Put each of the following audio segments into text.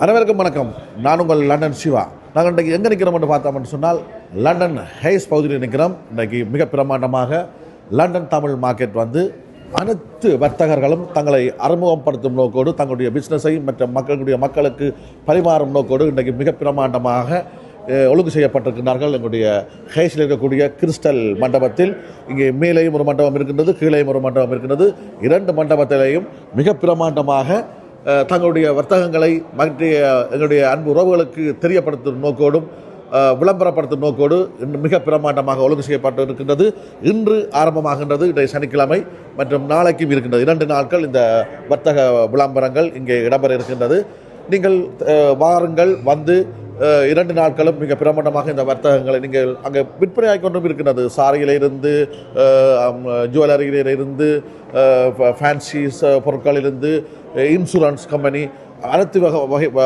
அனைவருக்கும் வணக்கம். நான் உங்கள் லண்டன் சிவா. நாங்கள் இன்றைக்கு எங்கே நிற்கிறோம்னு பார்த்தோம்னு சொன்னால் லண்டன் ஹைஸ் பகுதியில் நிற்கிறோம். இன்றைக்கு மிக பிரமாண்டமாக லண்டன் தமிழ் மார்க்கெட் வந்து அனைத்து வர்த்தகர்களும் தங்களை அறிமுகப்படுத்தும் நோக்கோடு தங்களுடைய பிஸ்னஸை மற்ற மக்களுக்கு பரிமாறும் நோக்கோடு இன்றைக்கு மிக பிரமாண்டமாக ஒழுங்கு செய்யப்பட்டிருக்கிறார்கள். எங்களுடைய ஹைஸில் இருக்கக்கூடிய கிறிஸ்டல் மண்டபத்தில் இங்கே மேலேயும் ஒரு மண்டபம் இருக்கின்றது, கீழேயும் ஒரு மண்டபம் இருக்கின்றது. இரண்டு மண்டபத்திலேயும் மிக பிரமாண்டமாக தங்களுடைய வர்த்தகங்களை எங்களுடைய அன்பு உறவுகளுக்கு தெரியப்படுத்தும் நோக்கோடும் விளம்பரப்படுத்தும் நோக்கோடு மிக பிரமாண்டமாக ஒழுங்கு செய்யப்பட்டு இருக்கின்றது. இன்று ஆரம்பமாகின்றது. இன்றைய சனிக்கிழமை மற்றும் நாளைக்கும் இருக்கின்றது. 2 நாட்கள் இந்த வர்த்தக விளம்பரங்கள் இங்கே இடம்பெற இருக்கின்றது. நீங்கள் வாருங்கள், வந்து 2 நாட்களும் மிக பிரமாண்டமாக இந்த வர்த்தகங்களை நீங்கள் அங்கே விற்பனையாகி கொண்டும் இருக்கின்றது. சாரியிலிருந்து, ஜுவல்லரியிலிருந்து, ஃபேன்சி பொருட்களிலிருந்து, இன்சூரன்ஸ் கம்பெனி, அனைத்து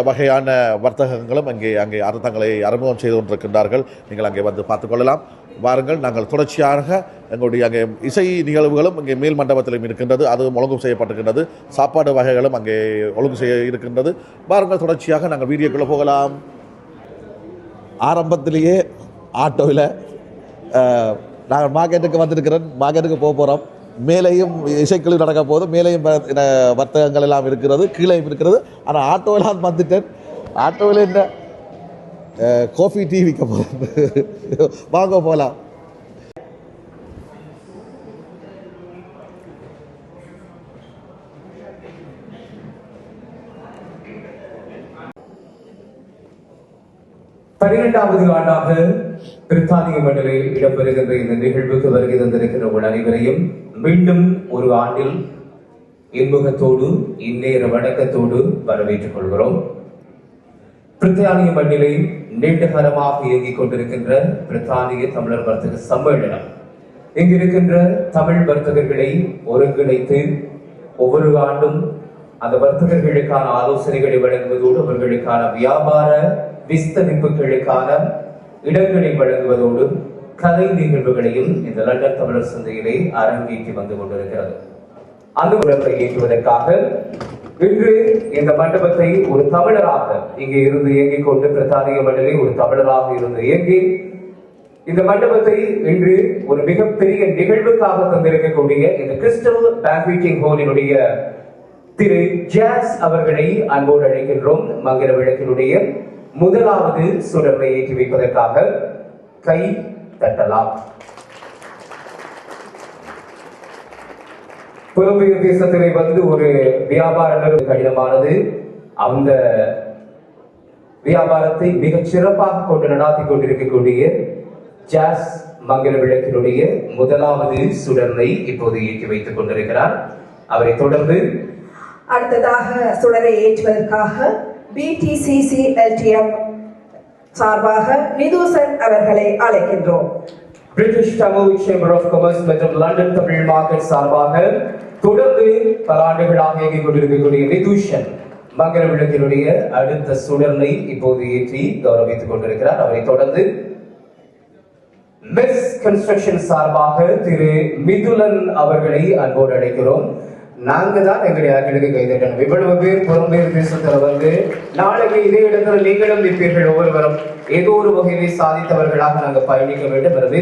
வகையான வர்த்தகங்களும் அங்கே தங்களை அறிமுகம் செய்து கொண்டிருக்கின்றார்கள். நீங்கள் அங்கே வந்து பார்த்துக்கொள்ளலாம். வாருங்கள். நாங்கள் தொடர்ச்சியாக எங்களுடைய அங்கே இசை நிகழ்வுகளும் அங்கே மேல் மண்டபத்திலும் இருக்கின்றது. அதுவும் ஒழுங்கு செய்யப்பட்டிருக்கின்றது. சாப்பாடு வகைகளும் அங்கே ஒழுங்கு செய்ய இருக்கின்றது. வாருங்கள், தொடர்ச்சியாக நாங்கள் வீடியோக்குள்ளே போகலாம். ஆரம்பத்திலேயே ஆட்டோவில் நாங்கள் மார்க்கெட்டுக்கு வந்திருக்கிறோம். மார்க்கெட்டுக்கு போகிறோம். மேலேயும் இசைக்குழு நடக்க போது, மேலேயும் வர்த்தகங்கள் எல்லாம் இருக்கிறது, கீழேயும் இருக்கிறது. ஆனால் ஆட்டோவில் வந்துட்டேன். ஆட்டோவில் என்ன காஃபி டீ விற்க போகிறேன். வாங்க போகலாம். பன்னிரண்டாவது ஆண்டாக பிரித்தானிய மண்டலில் இடம்பெறுகின்ற இந்த நிகழ்வுக்கு வருகை தந்திருக்கின்ற உங்கள் அனைவரையும் மீண்டும் ஒரு ஆண்டில் இன்முகத்தோடு இந்நேர வணக்கத்தோடு வரவேற்றுக் கொள்கிறோம். பிரித்தானிய மண்டலில் நீண்டகாலமாக இயங்கிக் கொண்டிருக்கின்ற பிரித்தானிய தமிழர் வர்த்தக சம்மேளனம் இங்கிருக்கின்ற தமிழ் வர்த்தகர்களை ஒருங்கிணைத்து ஒவ்வொரு ஆண்டும் அந்த வர்த்தகர்களுக்கான ஆலோசனைகளை வழங்குவதோடு அவர்களுக்கான வியாபார விஸ்தரிப்புகளுக்கான இடங்களை வழங்குவதோடு கலை நிகழ்வுகளையும் இந்த லண்டன் தமிழர் சந்தையிலே அரங்கேற்றி வந்து கொண்டிருக்கிறது. அந்த உணர்வை ஏற்றுவதற்காக இன்று இந்த மண்டபத்தை ஒரு தமிழராக இங்கே இருந்து இயங்கிக் கொண்டு பிரித்தானிய மண்டலை ஒரு தமிழராக இருந்து இயங்கி இந்த மண்டபத்தை இன்று ஒரு மிகப்பெரிய நிகழ்வுக்காக தந்திருக்கக்கூடிய இந்த கிறிஸ்டல் பேங்க்வெட்டிங் ஹாலினுடைய திரு ஜாஸ் அவர்களை அன்போடு அழைக்கின்றோம். மங்கள விளக்கினுடைய முதலாவது சுடரை ஏற்றி வைப்பதற்காக கை தட்டலாம். புலம்பெயர் தேசத்திலே வந்து ஒரு வியாபாரம் கடினமானது. அந்த வியாபாரத்தை மிகச் சிறப்பாக கொண்டு நடாத்தி கொண்டிருக்கக்கூடிய ஜாஸ் மங்கள விளக்கினுடைய முதலாவது சுடரை இப்போது ஏற்றி வைத்துக் கொண்டிருக்கிறார். அவரை தொடர்ந்து அடுத்ததாக சுடரை ஏற்றுவதற்காக BTCC LTM சார்பாக நிதூசன் அவர்களை அழைக்கின்றோம். British Tamil chamber of commerce மற்றும் லண்டன் தமிழ் மார்க்கெட் சார்பாக தொடர்ந்து பல ஆண்டுகளாக இயங்கிக் கொண்டிருக்கக்கூடிய நிதூஷன் மங்கள விளக்கினுடைய அடுத்த சுடரை இப்போது ஏற்றி கௌரவித்துக் கொண்டிருக்கிறார். அவரை தொடர்ந்து மிஸ் கன்ஸ்ட்ரக்ஷன் சார்பாக திரு மிதுலன் அவர்களை அன்போடு அழைக்கிறோம். நாங்க தான் எங்களுடைய ஆட்களுக்கு கைதட்டணும். இவ்வளவு பேர் புறம்பெயர் தேசத்துல வந்து நாளைக்கு இதே இடத்துல நீங்களும் நிற்பீர்கள். ஒவ்வொருவரும் ஏதோ ஒரு வகையிலே சாதித்தவர்களாக நாங்கள் பயணிக்க வேண்டும். எனவே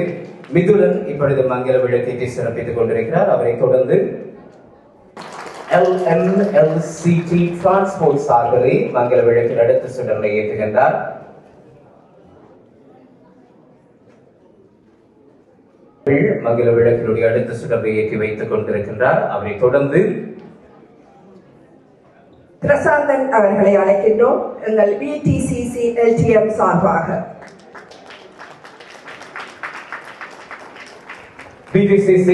மிதுலன் இப்பொழுது மங்கள விளக்கத்தை சிறப்பித்துக் கொண்டிருக்கிறார். அவரை தொடர்ந்து LMLCT டிரான்ஸ்போர்ட் சார்பிலே மங்கள விளக்கின் அடுத்த சுடரை ஏற்றுகின்றார். மங்கள விளக்கினுடைய அடுத்த சுடரை ஏற்றி வைத்துக் கொண்டிருக்கின்றார். அவரை தொடர்ந்து பிரசாந்தன் அவர்களை அழைக்கின்றோம். எங்கள் BTCC LTM சார்பாக BTCC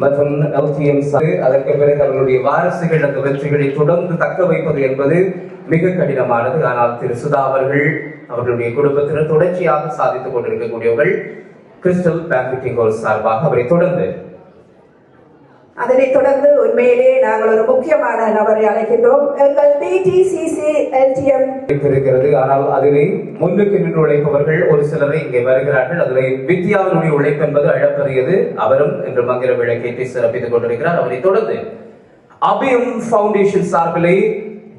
மற்றும் LTM அதற்கு பிறகு அவர்களுடைய வாரிசுகள் அந்த வெற்றிகளை தொடர்ந்து தக்க வைப்பது என்பது மிக கடினமானது. ஆனால் திரு சுதா அவர்களுடைய குடும்பத்தினர் தொடர்ச்சியாக சாதித்துக் கொண்டிருக்கக்கூடியவர்கள் கிறிஸ்டல் பேங்க்வெட்டிங் ஹால் சார்பாக அவரை தொடர்ந்து அதனைத் தொடர்ந்து உண்மையிலே நாங்கள் ஒரு முக்கியமான நபரை அழைக்கின்றோம். எங்கள் BTCC LTM இருக்கிறது. ஆனால் அதிலே முன்னுக்கு நின்று உழைப்பவர்கள் ஒரு சிலரை இங்கே வருகிறார்கள். அதிலே வித்யாவினுடைய உழைப்பு என்பது அழப்பெரியது. அவரும் இன்று மங்கள விளக்கேற்றி சிறப்பித்துக் கொண்டிருக்கிறார். அவரை தொடர்ந்து அபியம் ஃபவுண்டேஷன் சார்பிலே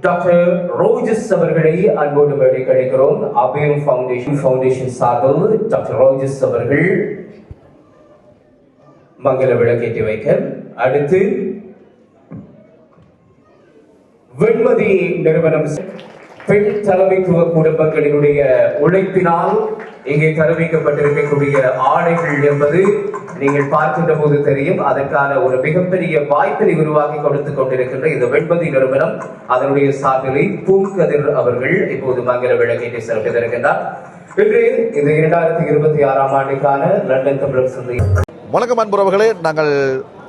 டாக்டர் ரோஜஸ் அவர்களை அன்போடு வேண்டி கிடைக்கிறோம். அபயம் ஃபவுண்டேஷன் சார்பில் டாக்டர் ரோஜஸ் அவர்கள் மங்கள விளக்கேற்றி வைக்க. அடுத்து வெண்மதி நிறுவனம் பெண் தலைமைத்துவ குடும்பங்களினுடைய உழைப்பினால் இங்கே தெரிவிக்கப்பட்டிருக்கக்கூடிய ஆடைகள் என்பது நீங்கள் பார்க்கின்ற போது தெரியும். அதற்கான ஒரு மிகப்பெரிய வாய்ப்பினை உருவாக்கி கொடுத்துக் கொண்டிருக்கின்ற இந்த வெண்மதி நிறுவனம் அதனுடைய சாதனை பூங்கதிர் அவர்கள் இப்போது மங்கள விளக்கேற்றி சிறப்பித்திருக்கின்றார். இன்று இந்த 2026 ஆண்டுக்கான லண்டன் தமிழர் சந்தை. வணக்கம் அன்புறவுகளே, நாங்கள்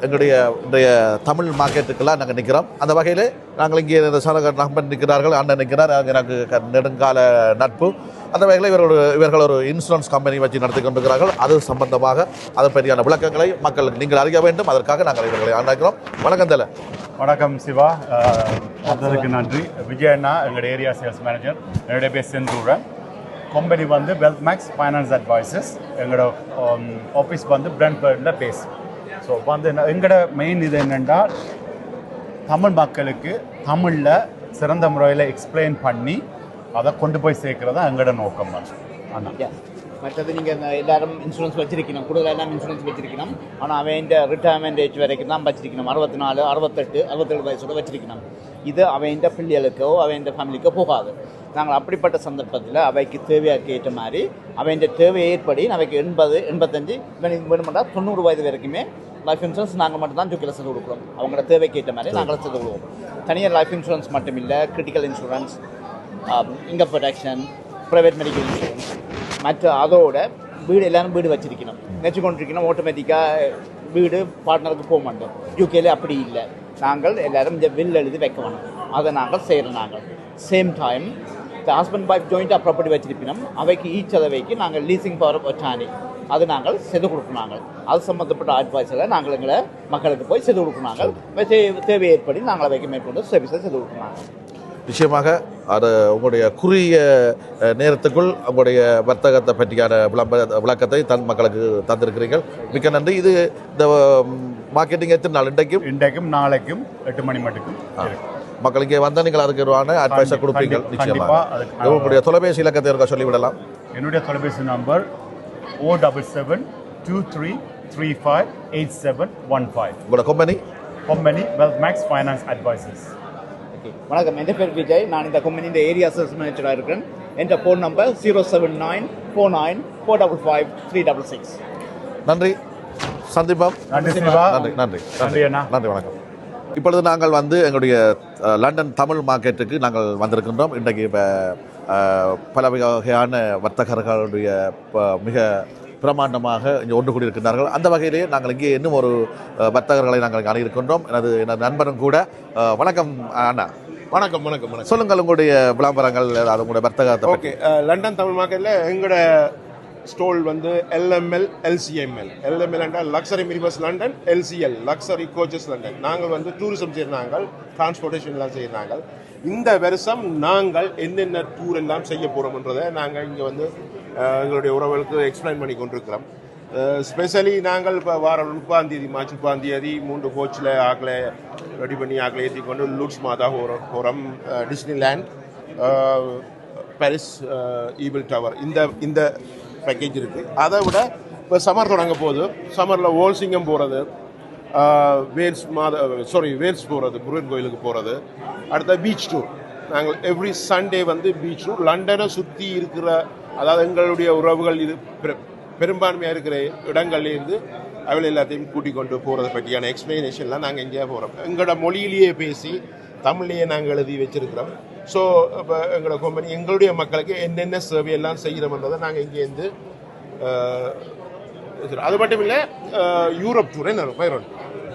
எங்களுடைய இன்றைய தமிழ் மார்க்கெட்டுக்கெல்லாம் நாங்கள் நிற்கிறோம். அந்த வகையில் நாங்கள் இங்கே இந்த சரக நண்பன் நிற்கிறார்கள், அண்ணன் நிற்கிறார், எனக்கு நெடுங்கால நட்பு. அந்த வகையில் இவர்கள் ஒரு இன்சூரன்ஸ் கம்பெனி வச்சு நடத்தி கொண்டிருக்கிறார்கள். அது சம்பந்தமாக அதை பற்றியான விளக்கங்களை மக்களுக்கு நீங்கள் அறிய வேண்டும். அதற்காக நாங்கள் இவர்களை அழைக்கிறோம். வணக்கம் தல. வணக்கம் சிவா, அதற்கு நன்றி. விஜயண்ணா எங்களுடைய ஏரியா சேல்ஸ் மேனேஜர். என்னுடைய பேர் செந்தூரன். கம்பெனி வந்து வெல்த் மேக்ஸ் ஃபைனான்ஸ் அட்வைசர்ஸ். எங்களோட ஆஃபீஸ் வந்து பிராண்ட்பர்டில் பேஸ். ஸோ வந்து எங்களோட மெயின் இது என்னென்னா தமிழ் மக்களுக்கு தமிழில் சிறந்த முறையில் எக்ஸ்பிளைன் பண்ணி அதை கொண்டு போய் சேர்க்குறது எங்களோட நோக்கம் தான். ஆனால் மற்றது நீங்கள் எல்லாரும் இன்சூரன்ஸ் வச்சிருக்கணும், கூடுதலாக எல்லாம் இன்சூரன்ஸ் வச்சிருக்கணும். ஆனால் அவன் ரிட்டையர்மெண்ட் ஏஜ் வரைக்கும் தான் வச்சிருக்கணும். 64, 68, 67 வயசோட வச்சிருக்கணும். இது அவன் பிள்ளைகளுக்கோ அவன் ஃபேமிலிக்கோ போகாது. நாங்கள் அப்படிப்பட்ட சந்தர்ப்பத்தில் அவைக்கு தேவையாக ஏற்ற மாதிரி அவன் தேவை ஏற்படி அவைக்கு 80, 85 வேணுமெண்டா 90 வயது வரைக்குமே லைஃப் இன்சூரன்ஸ் நாங்கள் மட்டும் தான் ஜூக்கில் செய்து கொடுக்குறோம். அவங்களோட தேவைக்கு ஏற்ற மாதிரி நாங்களும் செய்து கொடுவோம். தனியாக லைஃப் இன்சூரன்ஸ் மட்டும் இல்லை, critical insurance, income protection, private medical insurance, மற்ற அதோட வீடு எல்லாரும் வீடு வச்சிருக்கணும், நினச்சி கொண்டிருக்கணும். ஆட்டோமேட்டிக்காக வீடு பார்ட்னருக்கு போக மாட்டோம். யூகேல அப்படி இல்லை. நாங்கள் எல்லோரும் இந்த வில் எழுதி வைக்க வேணும். அதை நாங்கள் செய்கிறோம். நாங்கள் சேம் டைம் ஹஸ்பண்ட் ஒய்ஃப் ஜாயிண்டாக ப்ராப்பர்ட்டி வச்சிருப்பினோம். அவைக்கு ஈச் அதவைக்கு நாங்கள் லீசிங் பவர் ஆஃப் அட்டார்னி அது நாங்கள் செய்து கொடுக்கணும். நாங்கள் அது சம்மந்தப்பட்ட அட்வைஸில் நாங்கள் எங்களை மக்களுக்கு போய் செய்து கொடுக்கணும். நாங்கள் தேவை ஏற்படி நாங்கள் அவைக்கு மேற்கொண்டு சர்வீஸை செய்து கொடுக்கணும். நிச்சயமாக அது உங்களுடைய குறுகிய நேரத்துக்குள் உங்களுடைய வர்த்தகத்தை பற்றியான விளக்கத்தை மக்களுக்கு தந்திருக்கிறீர்கள். மிக்க நன்றி. இது இந்த மார்க்கெட்டிங் எத்தனை நாள்? இன்றைக்கும் நாளைக்கும் 8 மணி மட்டுக்கும் மக்கள் இங்கே வந்தால் நீங்கள் அதுக்கான அட்வைஸை கொடுப்பீங்க. நிச்சயமாக உங்களுடைய தொலைபேசி இலக்கத்தை இருக்க சொல்லிவிடலாம். என்னுடைய தொலைபேசி நம்பர் 077-2335-8715. உங்களோட company wealth max finance advisers. வணக்கம், என் பேர் விஜய். நான் இந்த கம்பெனியின் ஏரியா சேல்ஸ் மேனேஜராக இருக்கிறேன். என் ஃபோன் நம்பர் 07949555366. நன்றி. சந்திப்போம். நன்றி சிவா. நன்றி நன்றி நன்றி அண்ணா. நன்றி, வணக்கம். இப்பொழுது நாங்கள் எங்களுடைய லண்டன் தமிழ் மார்க்கெட்டுக்கு நாங்கள் வந்திருக்கின்றோம். இன்றைக்கு இப்போ பல வகையான வர்த்தகர்களுடைய மிக பிரமாண்டமாக இங்கே ஒன்று கூடியிருக்கின்றார்கள். அந்த வகையிலே நாங்கள் இங்கே இன்னும் ஒரு வர்த்தகர்களை நாங்கள் அணுகியிருக்கின்றோம். எனது நண்பரும் கூட. வணக்கம் அண்ணா. வணக்கம் வணக்கம் வணக்கம். சொல்லுங்கள் உங்களுடைய விளம்பரங்கள், அது உங்களுடைய வர்த்தகத்தை. ஓகே, லண்டன் தமிழ் மார்க்கெட்டில் எங்களோட ஸ்டோல் வந்து LML LCML. LML என்றால் luxury minibus London, LCL luxury coaches London. நாங்கள் வந்து டூரிசம் செய்கிறாங்க, டிரான்ஸ்போர்ட்டேஷன் எல்லாம் செய்கிறாங்க. இந்த வருஷம் நாங்கள் என்னென்ன டூர் எல்லாம் செய்ய போகிறோம்ன்றதை நாங்கள் இங்கே வந்து எங்களுடைய உறவுகளுக்கு எக்ஸ்பிளைன் பண்ணி கொண்டிருக்கிறோம். ஸ்பெஷலி நாங்கள் இப்போ வார 30 மார்ச் 30 3 கோச்சில் ஆக்களை ரெடி பண்ணி ஆக்களை ஏற்றி கொண்டு லூட்ஸ் மாதா போகிறோம், Disney land, Paris Eiffel tower. இந்த பேக்கேஜ் இருக்குது. அதை விட இப்போ சம்மர் தொடங்க போகுது. சம்மரில் ஓல்சிங்கம் போகிறது, வேல்ஸ் போகிறது, முருகன் கோயிலுக்கு போகிறது. அடுத்த பீச் டூர். நாங்கள் எவ்ரி சண்டே வந்து பீச் டூர் லண்டனை சுற்றி இருக்கிற, அதாவது எங்களுடைய உறவுகள் இது பெரும்பான்மையாக இருக்கிற இடங்கள்லேருந்து அவளை எல்லாத்தையும் கூட்டிக் கொண்டு போகிறத பற்றியான எக்ஸ்பிளனேஷன்லாம் நாங்கள் எங்கேயா போகிறோம். எங்களோட மொழியிலேயே பேசி தமிழ்லேயே நாங்கள் எழுதி வச்சுருக்கிறோம். ஸோ இப்போ எங்களோட கம்பெனி எங்களுடைய மக்களுக்கு என்னென்ன சேவை எல்லாம் செய்கிறோம்ன்றதை நாங்கள் இங்கேருந்து அது மட்டும் இல்லை யூரோப் டூர் என்ன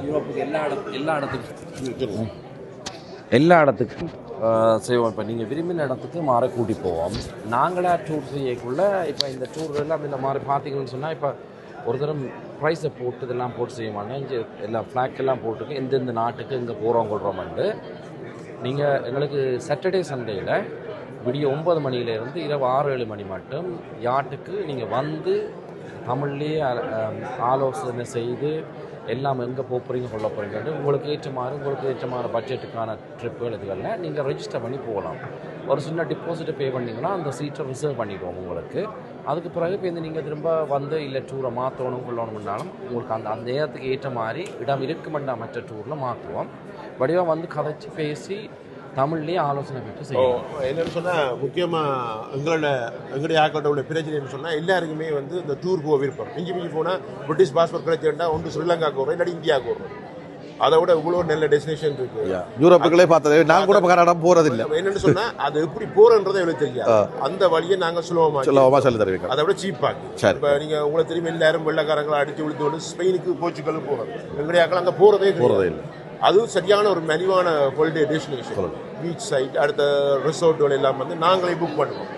யூரோப்புக்கு எல்லா இடத்துக்கும் செய்வோம். இப்போ நீங்கள் விரும்பின இடத்துக்கு மாற கூட்டி போவோம். நாங்களாக டூர் செய்யக்குள்ள இப்போ இந்த டூர் எல்லாம் இந்த மாதிரி பார்த்தீங்கன்னு சொன்னால் இப்போ ஒரு தரம் ப்ரைஸை போட்டு இதெல்லாம் போட்டு செய்வாங்க. இங்கே எல்லாம் ஃப்ளாக் எல்லாம் போட்டுருக்கு எந்தெந்த நாட்டுக்கு இங்கே போகிறோம் கொள்கிறோம்ட்டு. நீங்கள் எங்களுக்கு சாட்டர்டே சண்டேயில் விடிய 9 மணியிலேருந்து இரவு 6-7 மணி மட்டும் யாட்டுக்கு நீங்கள் வந்து தமிழ்லேயே ஆலோசனை செய்து எல்லாம் எங்கே போகிறீங்க கொள்ள போகிறீங்கன்னு உங்களுக்கு ஏற்றமான பட்ஜெட்டுக்கான ட்ரிப்புகள் இதுகளில் நீங்கள் ரெஜிஸ்டர் பண்ணி போகலாம். ஒரு சின்ன டிபாசிட்டை பே பண்ணிங்கன்னா அந்த சீட்டை ரிசர்வ் பண்ணிடுவோம் உங்களுக்கு. அதுக்கு பிறகு இப்போ நீங்கள் திரும்ப வந்து இல்லை டூரை மாற்றணும் கொள்ளணும்னாலும் உங்களுக்கு அந்த அந்த நேரத்துக்கு ஏற்ற மாதிரி இடம் இருக்குமெண்டா மற்ற டூரில் மாற்றுவோம். வடிவாக வந்து கதைச்சி பேசி தமிழ்லேயே ஆலோசனை பெற்று செய்யும். என்னென்னு சொன்னால் முக்கியமாக எங்களுடைய ஆக்கள்கிட்ட உள்ள பிரச்சனைன்னு சொன்னால் எல்லாருக்குமே வந்து இந்த டூர் போக விருப்பம். மிஞ்சி போனால் பிரிட்டிஷ் பாஸ்போர்ட் கிடைச்சா ஒன்று ஸ்ரீலங்காவுக்கு வரும், இல்லாட்டி இந்தியாவுக்கு வரும். அதை விட இவ்வளோ நல்ல டெஸ்டினேஷன் இருக்கு. யூரோப்புகளே பார்த்தது நான் கூட கனடா போகிறதில்லை. என்னென்னு சொன்னால் அது எப்படி போகிறன்றதை எங்களுக்கு தெரியாது. அந்த வழியை நாங்கள் சுலபமாக சொல்லி தருவீங்க. அதை விட சீப்பாக்கு. இப்போ நீங்கள் உங்களுக்கு தெரியும் எல்லாரும் வெள்ளக்காரங்களை அடித்து விழுத்து வந்து ஸ்பெயினுக்கு போர்ச்சுகல் போகிறது. எங்களுடைய ஆக்கள் அங்கே போகிறதே இல்லை. அதுவும் சரியான ஒரு மலிவான ஹாலிடே டெஸ்டினேஷன். பீச் சைட் அடுத்த ரிசோர்ட்டுகள் எல்லாம் வந்து நாங்களே புக் பண்ணுவோம்.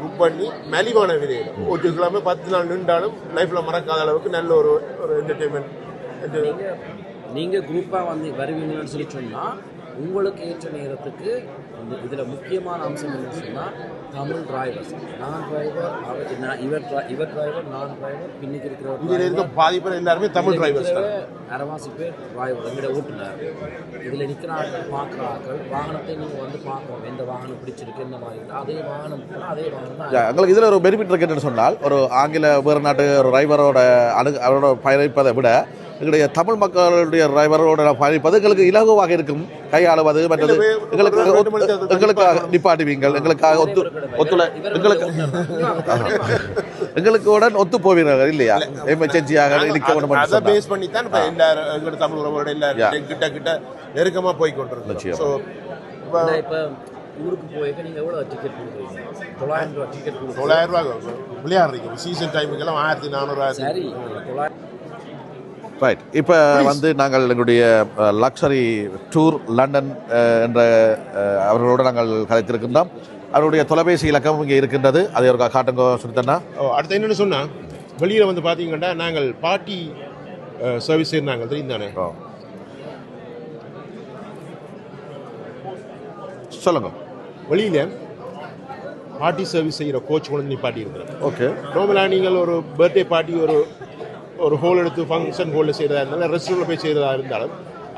புக் பண்ணி மலிவான விலையில் ஒட்டுக்கலாமே 10 நாள் நின்றாலும் லைஃப்பில் மறக்காத அளவுக்கு நல்ல ஒரு என்டர்டெயின்மெண்ட். நீங்கள் குரூப்பாக வந்து வருவீங்கன்னு சொல்லி சொன்னால் உங்களுக்கு ஏற்ற நேரத்துக்கு இதில் முக்கியமான அம்சம் என்ன சொன்னால் தமிழ் டிரைவர்ஸ், நான் டிரைவர், இவர் டிரைவர், நான் டிரைவர், பின்னுக்கு இருக்கிற பாதிப்பு எல்லாருமே தமிழ் டிரைவர்ஸ். அரைவாசி பேர் டிரைவர், எங்களோட ஓட்டுநர். இதில் நிற்கிறார்கள், பார்க்குறார்கள், வாகனத்தை நீங்கள் வந்து பார்க்கணும், எந்த வாகனம் பிடிச்சிருக்கு, என்ன மாதிரி அதே வாகனம் தான். எங்களுக்கு இதில் ஒரு பெனிஃபிட் இருக்குன்னு சொன்னால், ஒரு ஆங்கில வேறு நாட்டு ஒரு டிரைவரோட அவரோட பயணிப்பதை விட எங்களுடைய தமிழ் மக்களுடைய டிரைவரோட பயணிப்பது எங்களுக்கு இலகுவாக இருக்கும். கையாளுவது மற்றது எங்களுக்காக நிப்பாட்டுவீங்கள், எங்களுக்காக எங்களுக்குடன் ஒத்து போவீர்கள் இல்லையா? எமர்ஜென்சியாக அதை பேஸ் பண்ணி தான் இப்போ எல்லாரும் எங்களோட தமிழ் உறவோட எல்லாரும் கிட்ட நெருக்கமாக போய் கொண்டிருக்கோம். ஸோ இப்போ ஊருக்கு போய்க்க நீங்கள் எவ்வளோ டிக்கெட் கொடுக்குறீங்க? 900 ரூபா டிக்கெட் கொடுக்குறீங்க. 900 ரூபா விளையாடுறீங்க. சீசன் டைமுக்கெல்லாம் 1400. சரி, ரைட். இப்போ வந்து நாங்கள் எங்களுடைய லக்ஸரி டூர் லண்டன் என்ற அவர்களோடு நாங்கள் கதைத்திருக்கின்றோம். அவருடைய தொலைபேசி இலக்கம் இங்கே இருக்கின்றது. அதை ஒரு காட்டுங்க சொல்லித்தன்னா. அடுத்து என்னென்னு சொன்னால், வெளியில் வந்து பார்த்தீங்கன்னா நாங்கள் பார்ட்டி சர்வீஸ் இருந்தாங்க தெரியும் தானே? சொல்லுங்க. வெளியில் பார்ட்டி சர்வீஸ் செய்கிற கோச் கொண்டு பார்ட்டி இருக்கிறேன். ஓகே. நார்மலாக நீங்கள் ஒரு பர்த்டே பார்ட்டி ஒரு ஹோல் எடுத்து ஃபங்க்ஷன் ஹோலில் செய்கிறதா இருந்தாலும் ரெஸ்டாரண்ட்டில் போய் செய்கிறதா இருந்தாலும்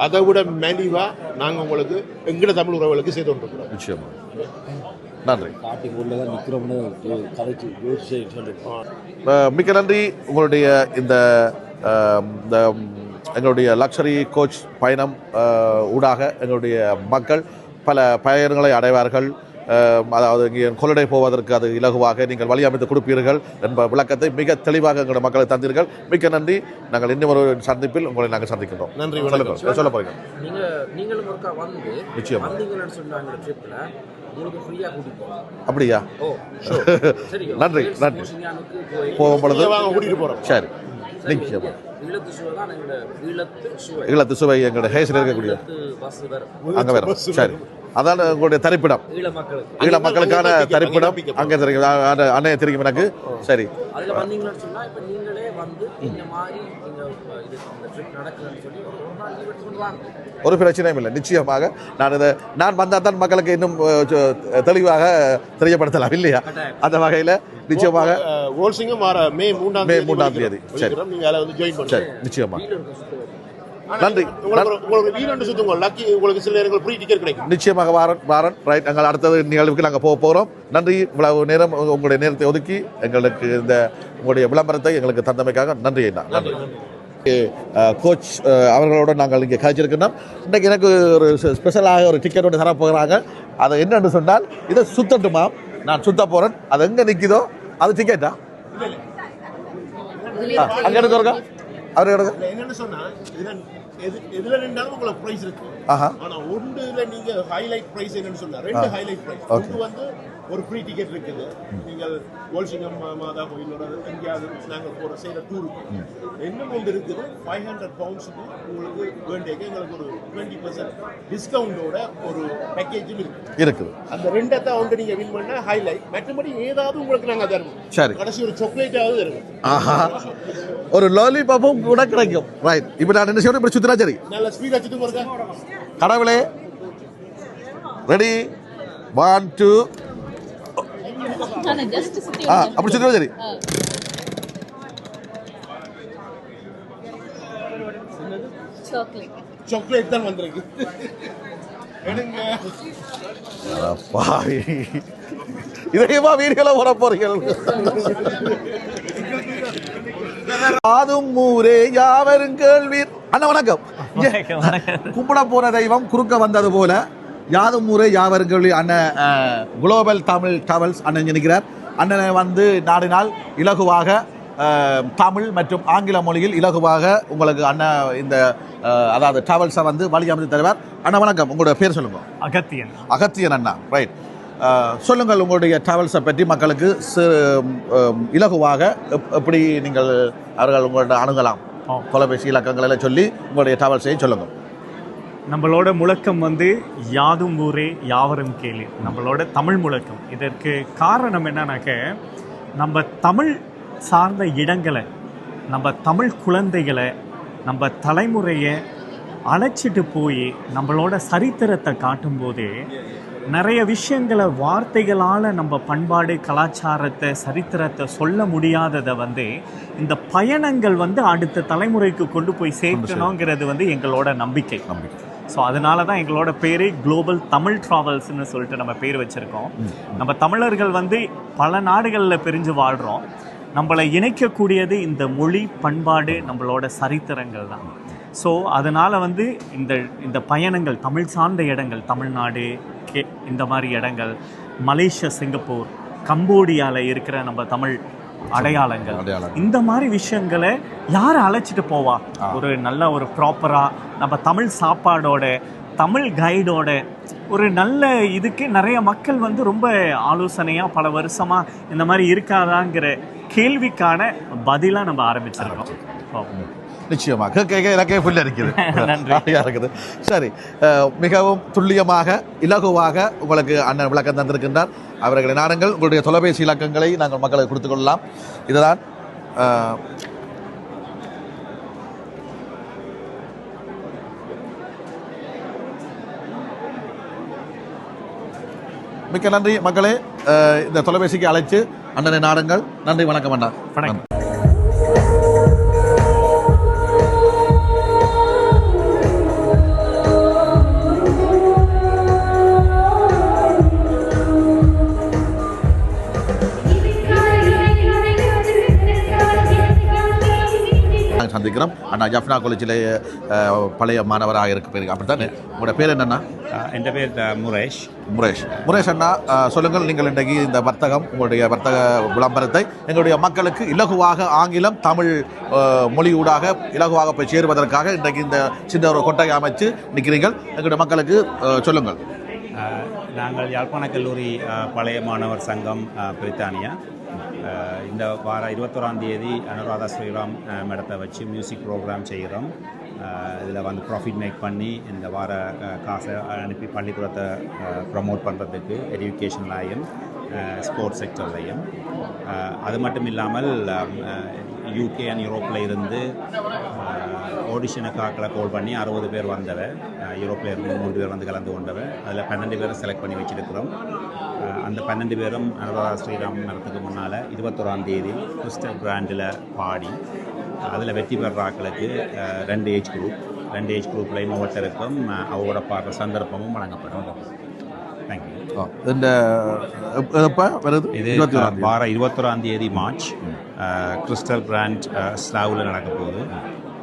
அதை விட மெலிவாக நாங்கள் உங்களுக்கு எங்களோட தமிழ் உறவுகளுக்கு செய்து கொண்டிருக்கிறோம். நிச்சயமா. நன்றி. மிக்க நன்றி. உங்களுடைய இந்த எங்களுடைய லக்ஸரி கோச் பயணம் ஊடாக எங்களுடைய மக்கள் பல பயணங்களை அடைவார்கள். அதாவது இங்கே கொள்ளிடை போவதற்கு அது இலகுவாக நீங்கள் வழி அமைத்து கொடுப்பீர்கள் என்ற விளக்கத்தை மிக தெளிவாக எங்களுடைய மக்களை தந்தீர்கள். மிக்க நன்றி. நாங்கள் இன்னும் ஒரு சந்திப்பில் உங்களை நாங்கள் சந்திக்கின்றோம். நன்றி. சொல்ல போறீங்க. நீங்களும் ஒருக்கா வந்து நிச்சயமா சொன்னாங்க ட்ரிப்ல உங்களுக்கு ஃப்ரீயா கூட்டிட்டு அப்படியா? சரி, நன்றி. போகும் பொழுது கூட்டிட்டு போறோம். சரி, நிச்சயமா. ஈழத்து சுவை எங்களுடைய ஹேஸில் இருக்கக்கூடிய அங்கே வரும். சரி, அதான் உங்களுடைய தரிப்பிடம், ஈழ மக்களுக்கான தரிப்பிடம் அங்கே தெரியும். அன்னைய தெரியும் எனக்கு. சரி, அதில் வந்தீங்கன்னு சொன்னால் இப்போ நீங்களே வந்து இந்த மாதிரி நீங்கள் இது இந்த ட்ரிப் நடக்குதுன்னு சொல்லி ஒரு நாள் லீவ் எடுத்துக்கொண்டு வாங்க. ஒரு பிரச்சனையும் இல்லை. நிச்சயமாக நான் வந்தால் தான் மக்களுக்கு இன்னும் தெளிவாக தெரியப்படுத்தலாம் இல்லையா? அந்த வகையில் நிச்சயமாக மே 3ஆம் தேதி. சரி, நீங்கள் அதில் வந்து ஜாயின் பண்ணுங்க. சரி, நிச்சயமாக. நன்றி. நிச்சயமாக வாரன். ரைட். நாங்கள் அடுத்தது நிகழ்வுக்கு நாங்கள் போகிறோம். நன்றி. இவ்வளவு நேரம் உங்களுடைய நேரத்தை ஒதுக்கி எங்களுக்கு இந்த உங்களுடைய விளம்பரத்தை எங்களுக்கு தந்தமைக்காக நன்றி. நன்றி. கோச் அவர்களோட நாங்கள் இங்கே கழிச்சிருக்கோம். இன்றைக்கு எனக்கு ஒரு ஸ்பெஷலாக ஒரு டிக்கெட் ஒன்று தரப்போகிறாங்க. அதை என்னென்னு சொன்னால், இதை சுத்தட்டுமா? நான் சுத்த போகிறேன். அது எங்கே நிற்கிதோ அது டிக்கெட்டா? அங்கே எடுக்கிறோங்க. அவர் என்னன்னு சொன்னா, எதுல நின்றாலும் உங்களுக்கு பிரைஸ் இருக்கு. ஆனா ஒன்றுல நீங்க ஹைலைட் பிரைஸ் என்னன்னு சொன்னா, 2 ஹைலைட் பிரைஸ். ஒன்று வந்து ஒரு ஃப்ரீ டிக்கெட் இருக்குது. நீங்கள் கோல்சிங்கம் மாதா கோயிலோட எங்கேயாவது நாங்கள் செய்கிற டூருக்கு இன்னும் ஒன்று இருக்குது. 500 பவுண்ட்ஸுக்கு உங்களுக்கு வேண்டிய எங்களுக்கு ஒரு 20% டிஸ்கவுண்டோட ஒரு பேக்கேஜும் இருக்குது. அந்த 2 ஒன்று நீங்கள் வின் பண்ண ஹைலைட். மற்றபடி ஏதாவது உங்களுக்கு நாங்கள் தருவோம். சரி, கடைசி ஒரு சாக்லேட்டாவது இருக்கும். ஒரு லாலிபாப்பும் கூட கிடைக்கும். ரைட். இப்போ நான் என்ன செய்யணும்? இப்படி சுத்தினா சரி. நல்ல ஸ்பீட் வச்சுட்டு போறேன். கடவுளே, ரெடி 1 2 அப்படி சுத்தினா சரி. சாக்லேட் தான் வந்திருக்கு. எடுங்க. பாவி இதையுமா வீடுகளை போட போறீர்கள்? யாதும் ஊரே யாவரும் கேள்வீர். அண்ணா வணக்கம். கும்பிட போன தெய்வம் குறுக்க வந்தது போல யாதும் ஊரே யாவரும் கேள்வி. அண்ணன் குளோபல் தமிழ் டிராவல்ஸ் அண்ணன் நினைக்கிறார். அண்ணனை வந்து நாடினால் இலகுவாக தமிழ் மற்றும் ஆங்கில மொழியில் இலகுவாக உங்களுக்கு அண்ணன் இந்த அதாவது டிராவல்ஸை வந்து வழி அமைத்து தருவார். அண்ணா வணக்கம், உங்களுடைய பேர் சொல்லுங்க. அகத்தியன். அகத்தியன் அண்ணா, ரைட். சொல்லுங்கள் உங்களுடைய டிராவல்ஸை பற்றி மக்களுக்கு இலகுவாக எப்படி நீங்கள் அவர்கள் உங்கள்ட்ட அணுகலாம், தொலைபேசி இலக்கங்களை சொல்லி உங்களுடைய டிராவல்ஸையும் சொல்லுங்கள். நம்மளோட முழக்கம் வந்து யாதும் ஊரே யாவரும் கேளு, நம்மளோட தமிழ் முழக்கம். இதற்கு காரணம் என்னன்னாக்க, நம்ம தமிழ் சார்ந்த இடங்களை, நம்ம தமிழ் குழந்தைகளை, நம்ம தலைமுறையை அழைச்சிட்டு போய் நம்மளோட சரித்திரத்தை காட்டும்போது நிறைய விஷயங்களை வார்த்தைகளால் நம்ம பண்பாடு கலாச்சாரத்தை சரித்திரத்தை சொல்ல முடியாததை வந்து இந்த பயணங்கள் வந்து அடுத்த தலைமுறைக்கு கொண்டு போய் சேர்க்கணுங்கிறது வந்து எங்களோட நம்பிக்கை. ஸோ அதனால தான் எங்களோட பேரே குளோபல் தமிழ் ட்ராவல்ஸ்னு சொல்லிட்டு நம்ம பேர் வச்சுருக்கோம். நம்ம தமிழர்கள் வந்து பல நாடுகளில் பிரிஞ்சு வாழ்கிறோம். நம்மளை இணைக்கக்கூடியது இந்த மொழி, பண்பாடு, நம்மளோட சரித்திரங்கள் தான். ஸோ அதனால் வந்து இந்த பயணங்கள் தமிழ் சார்ந்த இடங்கள், தமிழ்நாடு இந்த மாதிரி இடங்கள், மலேசியா, சிங்கப்பூர், கம்போடியாவில் இருக்கிற நம்ம தமிழ் அடையாளங்கள், இந்த மாதிரி விஷயங்களை யாரை அழைச்சிட்டு போவா? ஒரு நல்ல ஒரு ப்ராப்பராக நம்ம தமிழ் சாப்பாடோட, தமிழ் கைடோட ஒரு நல்ல இதுக்கு நிறைய மக்கள் வந்து ரொம்ப ஆலோசனையாக பல வருஷமாக இந்த மாதிரி இருக்காதாங்கிற கேள்விக்கான பதிலாக நம்ம ஆரம்பிச்சிருக்கோம். நிச்சயமாக எனக்கே புல் இருக்குது. சரி, மிகவும் துல்லியமாக இலகுவாக உங்களுக்கு அண்ணன் விளக்கம் தந்திருக்கின்றார். அவர்களை நாடுங்கள். உங்களுடைய தொலைபேசி இலக்கங்களை நாங்கள் மக்களுக்கு கொடுத்துக் கொள்ளலாம். இதுதான் மிக்க நன்றி மக்களே. இந்த தொலைபேசிக்கு அழைச்சு அண்ணனை நாடுங்கள். நன்றி, வணக்கம் அண்ணா. வணக்கம். சந்திக்கிறோம். அண்ணா ஜஃப்னா காலேஜில் பழைய மாணவராக இருக்க அப்படித்தானே? உங்களோட பேர் என்னண்ணா? என் பேர் முரேஷ் அண்ணா, சொல்லுங்கள், நீங்கள் இன்றைக்கு இந்த வர்த்தகம், உங்களுடைய வர்த்தக விளம்பரத்தை எங்களுடைய மக்களுக்கு இலகுவாக ஆங்கிலம் தமிழ் மொழியூடாக இலகுவாக போய் சேருவதற்காக இன்றைக்கு இந்த சின்ன ஒரு கொட்டகை அமைச்சு நிற்கிறீர்கள். எங்களுடைய மக்களுக்கு சொல்லுங்கள். நாங்கள் யாழ்ப்பாண கல்லூரி பழைய மாணவர் சங்கம் பிரித்தானியா இந்த வார 21ஆம் தேதி அனுராதா ஸ்ரீராம் மேடத்தை வச்சு மியூசிக் ப்ரோக்ராம் செய்கிறோம். இதில் வந்து ப்ராஃபிட் மேக் பண்ணி இந்த வார காசை அனுப்பி பள்ளிக்கூடத்தை ப்ரமோட் பண்ணுறதுக்கு எஜுகேஷன்லையும் ஸ்போர்ட்ஸ் செக்டர்லையும். அது மட்டும் இல்லாமல் யூகே அண்ட் யூரோப்பில் இருந்து ஆடிஷனுக்காக கால் பண்ணி 60 பேர் வந்தவ, யூரோப்பில் இருந்து 3 பேர் வந்து கலந்து கொண்டவ. அதில் 12 பேரை செலக்ட் பண்ணி வச்சுருக்கிறோம். அந்த 12 பேரும் அனுராதா ஸ்ரீராம் நடத்துக்கு முன்னால் 21ஆம் தேதி கிறிஸ்டல் பிராண்டில் பாடி அதில் வெற்றி பெற ஆக்களுக்கு 2 ஏஜ் குரூப்லையும் ஒவ்வொருத்தருக்கும் அவரோட பாடுற சந்தர்ப்பமும் வழங்கப்படும். தேங்க்யூ. இந்த இது வார 21ஆம் தேதி மார்ச் கிறிஸ்டல் பிராண்ட் ஸ்லாவில் நடக்க போகுது.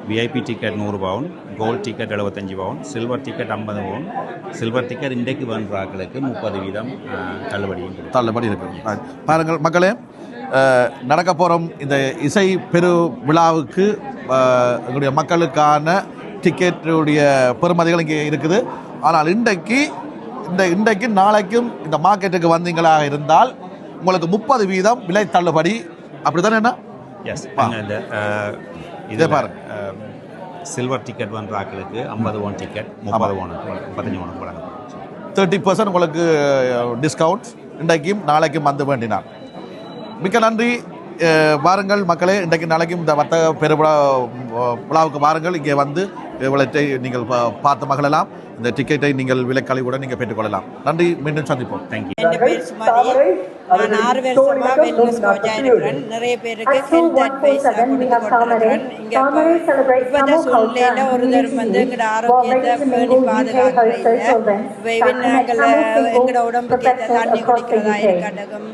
விஐபி டிக்கெட் 100 பவுன், கோல்ட் டிக்கெட் 75 பவுன், சில்வர் டிக்கெட் 50 பவுன். சில்வர் டிக்கெட் இன்றைக்கு வேண்டாக்களுக்கு 30% தள்ளுபடி இருக்கு. பாருங்கள் மக்களே, நடக்க போகிறோம் இந்த இசை பெரு விழாவுக்கு எங்களுடைய மக்களுக்கான டிக்கெட்டுடைய பெறுமதிகள் இங்கே இருக்குது. ஆனால் இன்றைக்கு நாளைக்கும் இந்த மார்க்கெட்டுக்கு வந்தீங்களாக இருந்தால் உங்களுக்கு 30% விலை தள்ளுபடி. அப்படி தானே? என்ன எஸ், இதே பாருங்க, சில்வர் டிக்கெட் பண்ணுறாக்களுக்கு 50 பவுன் டிக்கெட் 30 பவுன் 35 பவுனுக்கு வழங்கப்படும். 30% உங்களுக்கு டிஸ்கவுண்ட் இன்றைக்கும் நாளைக்கும் வந்து வேண்டினார். மிக்க நன்றி. வாருங்கள் மக்களே, இன்றைக்கு நாளைக்கும் இந்த வர்த்தக பெருவிழா விழாவுக்கு வாருங்கள். இங்கே வந்து இவ்வளத்தை நீங்கள் பார்த்து மகிழலாம். இந்த டிக்கெட்டை நீங்கள் விலைக்கழிவுடன் நீங்கள் பெற்றுக்கொள்ளலாம். நன்றி, மீண்டும் சந்திப்போம். தேங்க்யூ. என் பேர் சுமதி. நான் 6 வருஷமா வெல்னஸ் கோச்சாக இருக்கிறேன். நிறைய பேருக்கு ஹெல்த் அட்வைஸ் கொடுத்துருக்கிறேன். இங்கே இப்போதான் சூழ்நிலையில் ஒருத்தர் வந்து எங்களோட ஆரோக்கியத்தை பேணி பாதுகாக்கிறதில்லை. நாங்கள் எங்களோட உடம்புக்கு ஏற்ற தண்ணி குடிக்கிறதா இருக்கட்டும்,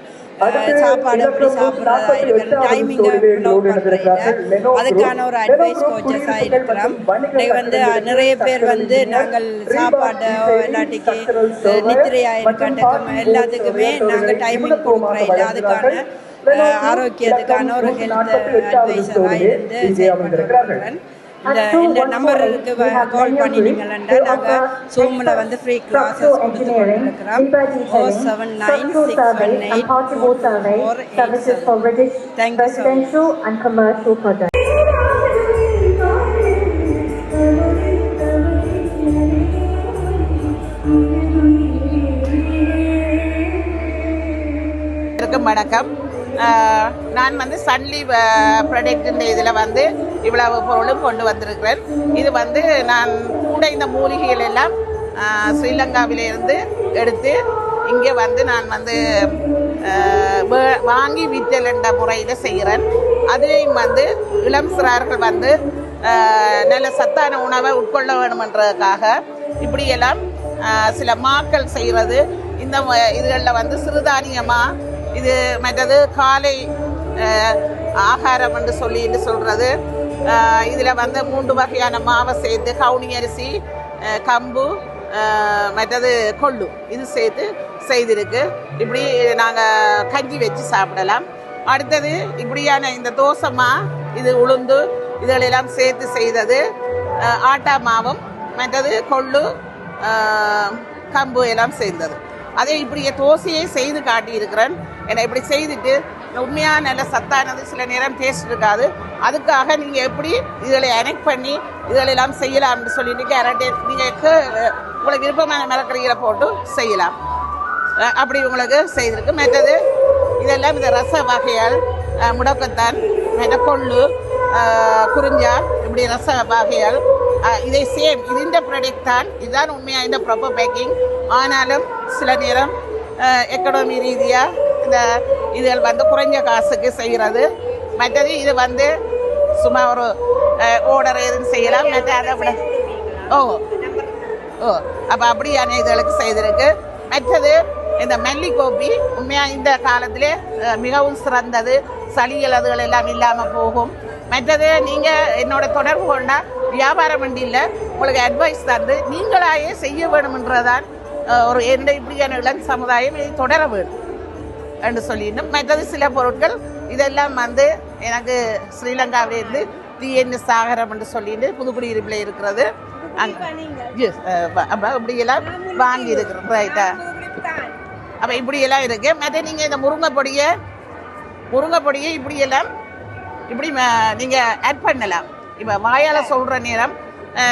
சாப்பாடு எப்படி சாப்பிட்றதா இருக்கிற டைமிங்கை ஃபாலோ பண்ணுறதில்ல. அதுக்கான ஒரு அட்வைஸ் கோச்சஸாக இருக்கிறோம். வந்து நிறைய பேர் வந்து நாங்கள் சாப்பாட்டை இல்லாட்டிக்கு நித்திரையாக இருக்கட்டும் எல்லாத்துக்குமே நாங்கள் டைமிங் கொடுக்குறோம் இல்லை. அதுக்கான ஆரோக்கியத்துக்கான ஒரு ஹெல்த் அட்வைஸராக இருந்து செயல்பட்டுருக்கிறேன். இந்த நம்பருக்கு கால் பண்ணினீங்கன்னா நாங்கள் Zoomல வந்து ஃப்ரீ கிளாஸஸ் கொடுத்து கொண்டிருக்கிறோம். 07961844487. Thank you so much. வணக்கம். நான் வந்து சன்லீவ் ப்ராடக்ட் இதில் வந்து இவ்வளவு பொருளும் கொண்டு வந்திருக்கிறேன். இது வந்து நான் கூட இந்த மூலிகைகள் எல்லாம் ஸ்ரீலங்காவிலிருந்து எடுத்து இங்கே வந்து நான் வந்து வாங்கி விற்றல் என்ற முறையில் செய்கிறேன். அதுலேயும் வந்து இளம் சிறார்கள் வந்து நல்ல சத்தான உணவை உட்கொள்ள வேணுமென்றதுக்காக இப்படியெல்லாம் சில மாக்கள் செய்கிறது. இந்த இதுகளில் வந்து சிறுதானியமாக இது மற்றது காலை ஆகாரம் என்று சொல்கிறது. இதில் வந்து 3 வகையான மாவை சேர்த்து கவுனி அரிசி, கம்பு, மற்றது கொள்ளு இது சேர்த்து செய்திருக்கு. இப்படி நாங்கள் கஞ்சி வச்சு சாப்பிடலாம். அடுத்தது இப்படியான இந்த தோசைமா இது உளுந்து இதெல்லாம் சேர்த்து செய்தது. ஆட்டா மாவும் மற்றது கொள்ளு கம்பு எல்லாம் சேர்ந்தது. அதே இப்படியே தோசையை செய்து காட்டியிருக்கிறேன். ஏன்னா இப்படி செய்துட்டு உண்மையாக நல்ல சத்தானது, சில நேரம் டேஸ்ட் இருக்காது. அதுக்காக நீங்கள் எப்படி இதில் கனெக்ட் பண்ணி இதெல்லாம் செய்யலாம்னு சொல்லிட்டு கேரட்டே நீங்கள் உங்களுக்கு விருப்பமான மிளகறிகளை போட்டு செய்யலாம். அப்படி உங்களுக்கு செய்திருக்கு. மற்றது இதெல்லாம் இந்த ரச வகைகள் முடக்கத்தான், மற்ற கொள்ளு, குறிஞ்சா, இப்படி ரச வகைகள் இதை சேம் இந்த ப்ராடக்ட் தான். இதுதான் உண்மையாக இந்த ப்ராப்பர் பேக்கிங். ஆனாலும் சில நேரம் எக்கனாமி ரீதியாக இந்த இதுகள் வந்து குறைஞ்ச காசுக்கு செய்கிறது. மற்றது இது வந்து சும்மா ஒரு ஆர்டர் எதுவும் செய்யலாம். மற்ற அதை விட அப்போ அப்படியான இதுகளுக்கு செய்திருக்கு. மற்றது இந்த மல்லிகோப்பி உண்மையாக இந்த காலத்திலே மிகவும் சிறந்தது. சளிகள் அதுகள் எல்லாம் இல்லாமல் போகும். மற்றது நீங்கள் என்னோட தொடர்பு கொண்டால் வியாபாரம் வண்டியில் உங்களுக்கு அட்வைஸ் தந்து நீங்களாயே செய்ய வேணுமென்றதான் ஒரு எந்த இப்படியான இளம் சமுதாயம் இதை தொடர வேணும் என்று சொல்லிடணும். மற்றது சில பொருட்கள் இதெல்லாம் வந்து எனக்கு ஸ்ரீலங்காவிலேருந்து டிஎன் சாகரம் என்று சொல்லிட்டு புதுக்குடியிருப்பில் இருக்கிறது. அப்போ இப்படியெல்லாம் வாங்கி இருக்கிறோம். ரைட்டா? அப்போ இப்படியெல்லாம் இருக்கு. மற்ற நீங்கள் இந்த முருங்கைப்பொடியை இப்படியெல்லாம் இப்படி நீங்கள் ஆட் பண்ணலாம். இப்போ வாயால் சொல்கிற நேரம்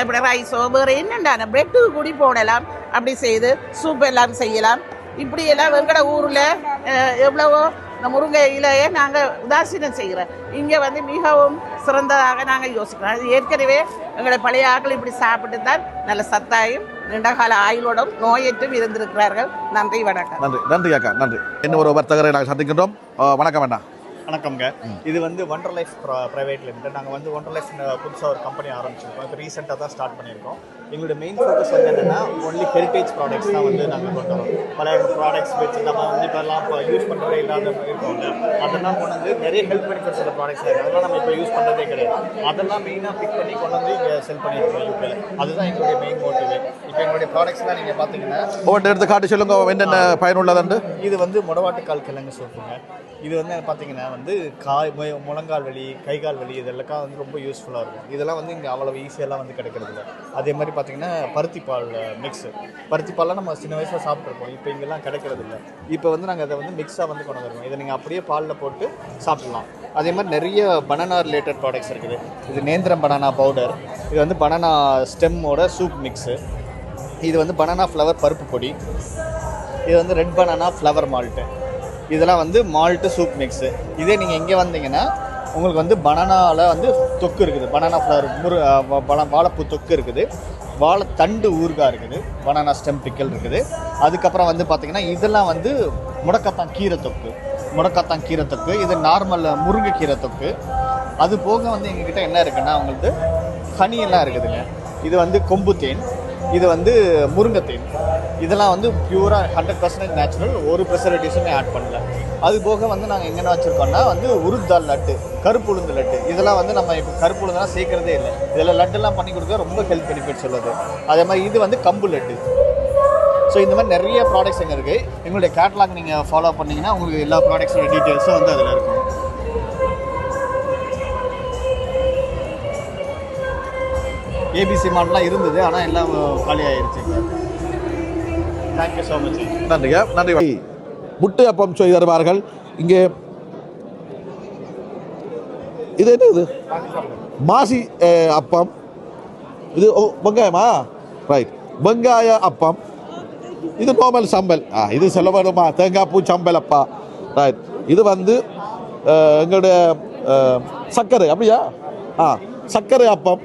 இப்படி ரைஸோ வேறு என்னென்ன பிரெட்டு கூடி போடலாம். அப்படி செய்து சூப் எல்லாம் செய்யலாம். இப்படியெல்லாம் எங்களோட ஊரில் எவ்வளவோ இந்த முருங்கை இலையை நாங்கள் உதாசீனம் செய்கிறோம். இங்கே வந்து மிகவும் சிறந்ததாக நாங்கள் யோசிக்கிறோம். அது ஏற்கனவே எங்களை பழைய ஆட்கள் இப்படி சாப்பிட்டு தான் நல்ல சத்தாயும் நீண்டகால ஆயுளோடும் நோயற்றும் இருந்திருக்கிறார்கள். நன்றி, வணக்கம். நன்றி அக்கா, நன்றி. இன்னும் ஒரு வர்த்தகரை நாங்கள் சந்திக்கின்றோம். வணக்கம் அண்ணா. வணக்கம்ங்க. இது வந்து ஒண்டர் லைஃப் ப்ரைவேட் லிமிடெட். நாங்கள் வந்து ஒண்டர் லைஃப் புதுசாக ஒரு கம்பெனி ஆரம்பிச்சிருக்கோம். இப்போ ரீசெண்டாக தான் ஸ்டார்ட் பண்ணியிருக்கோம். எங்களோட மெயின் ஃபோக்கஸ் வந்து என்னென்னா ஒன்லி ஹெரிட்டேஜ் ப்ராடக்ட்ஸ் தான் வந்து நாங்கள் கொண்டு வரோம். பழைய ப்ராடக்ட்ஸ் வச்சு நம்ம வந்து இப்போ யூஸ் பண்ணுறதே இல்லாத இருக்கோங்க. அதெல்லாம் கொண்டு வந்து நிறைய ஹெல்த் பெனிஃபிட்ஸ் உள்ள ப்ராடக்ட்ஸ் இருக்குது. அதெல்லாம் நம்ம இப்போ யூஸ் பண்ணுறதே கிடையாது. அதெல்லாம் மெயினாக பிக் பண்ணி கொண்டு வந்து இங்கே செல் பண்ணியிருக்கோம் யூகேல. அதுதான் எங்களுடைய மெயின் மோட்டிவே. இப்போ எங்களுடைய ப்ராடக்ட்ஸ்லாம் நீங்கள் பார்த்தீங்கன்னா ஒவ்வொரு எடுத்து காட்டி சொல்லுங்க என்னென்ன பயனுள்ளதுண்டு. இது வந்து முடவாட்டுக்கால் கிழங்கு சோப்புங்க. இது வந்து பார்த்தீங்கன்னா வந்து முழங்கால் வலி, கை கால் வலி இதெல்லாம் வந்து ரொம்ப யூஸ்ஃபுல்லாக இருக்கும். இதெல்லாம் வந்து இங்கே அவ்வளோ ஈஸியெல்லாம் வந்து கிடைக்கிறது இல்லை. அதே மாதிரி பார்த்தீங்கன்னா பருத்திப்பால் மிக்ஸு. பருத்திப்பால்லாம் நம்ம சின்ன வயசில் சாப்பிட்ருப்போம். இப்போ இங்கெல்லாம் கிடைக்கிறது இல்லை. இப்போ வந்து நாங்கள் அதை வந்து மிக்ஸாக வந்து கொண்டு வருவோம். இதை நீங்கள் அப்படியே பாலில் போட்டு சாப்பிட்லாம். அதே மாதிரி நிறைய பனானா ரிலேட்டட் ப்ராடக்ட்ஸ் இருக்குது. இது நேந்திரம் பனானா பவுடர். இது வந்து பனானா ஸ்டெம்மோட சூப் மிக்ஸு. இது வந்து பனானா ஃப்ளவர் பருப்பு பொடி. இது வந்து ரெட் பனானா ஃப்ளவர் மால்ட்டு. இதெல்லாம் வந்து மால்ட்டு சூப் மிக்ஸு. இதே நீங்கள் இங்கே வந்தீங்கன்னா உங்களுக்கு வந்து பனானாவில் வந்து தொக்கு இருக்குது, பனானா ஃப்ளவர் வாழைப்பூ தொக்கு இருக்குது, வாழைத்தண்டு ஊறுகாய் இருக்குது, பனானா ஸ்டெம் பிக்கல் இருக்குது. அதுக்கப்புறம் வந்து பார்த்திங்கன்னா இதெல்லாம் வந்து முடக்கத்தான் கீரை தொக்கு, இது நார்மல் முருங்கைக்கீரை தொக்கு. அது போக வந்து எங்ககிட்ட என்ன இருக்குன்னா உங்களுக்கு ஹனியெல்லாம் இருக்குதுங்க. இது வந்து கொம்பு தேன், இது வந்து முருங்கைத்தேன். இதெல்லாம் வந்து பியூராக 100% நேச்சுரல், ஒரு ப்ரிசர்வேட்டிவ்ஸுமே ஆட் பண்ணல. அது போக வந்து நாங்கள் எங்கென்ன வச்சுருக்கோம்னா வந்து உருத்தால் லட்டு, கருப்பு உளுந்து லட்டு. இதெல்லாம் வந்து நம்ம இப்போ கருப்பு உளுந்தெல்லாம் சேர்க்குறதே இல்லை. இதில் லட்டுலாம் பண்ணி கொடுக்க ரொம்ப ஹெல்த் பெனிஃபிட்ஸ் உள்ளது. அதே மாதிரி இது வந்து கம்பு லட்டு. ஸோ இந்த மாதிரி நிறைய ப்ராடக்ட்ஸ் எங்கே இருக்குது. எங்களுடைய கேட்லாக் நீங்கள் ஃபாலோ பண்ணிங்கன்னா உங்களுக்கு எல்லா ப்ராடக்ட்ஸோட டீட்டெயில்ஸும் வந்து அதில் இருக்கும். ஏபிசி மாடலாம் இருந்தது, ஆனால் எல்லாம் காலி ஆயிடுச்சு. Thank you so much. நன்றிங்க, நன்றி. முட்டை அப்பம் செய்து தருவார்கள் இங்கே. இது என்ன இது? மாசி அப்பம். இது வெங்காயமா? ரைட், வெங்காய அப்பம். இது நார்மல் சம்பல். இது சொல்ல வேணுமா? தேங்காய் பூ சம்பல் அப்பா. ரைட். இது வந்து எங்களுடைய சர்க்கரை அப்படியா? சர்க்கரை அப்பம்.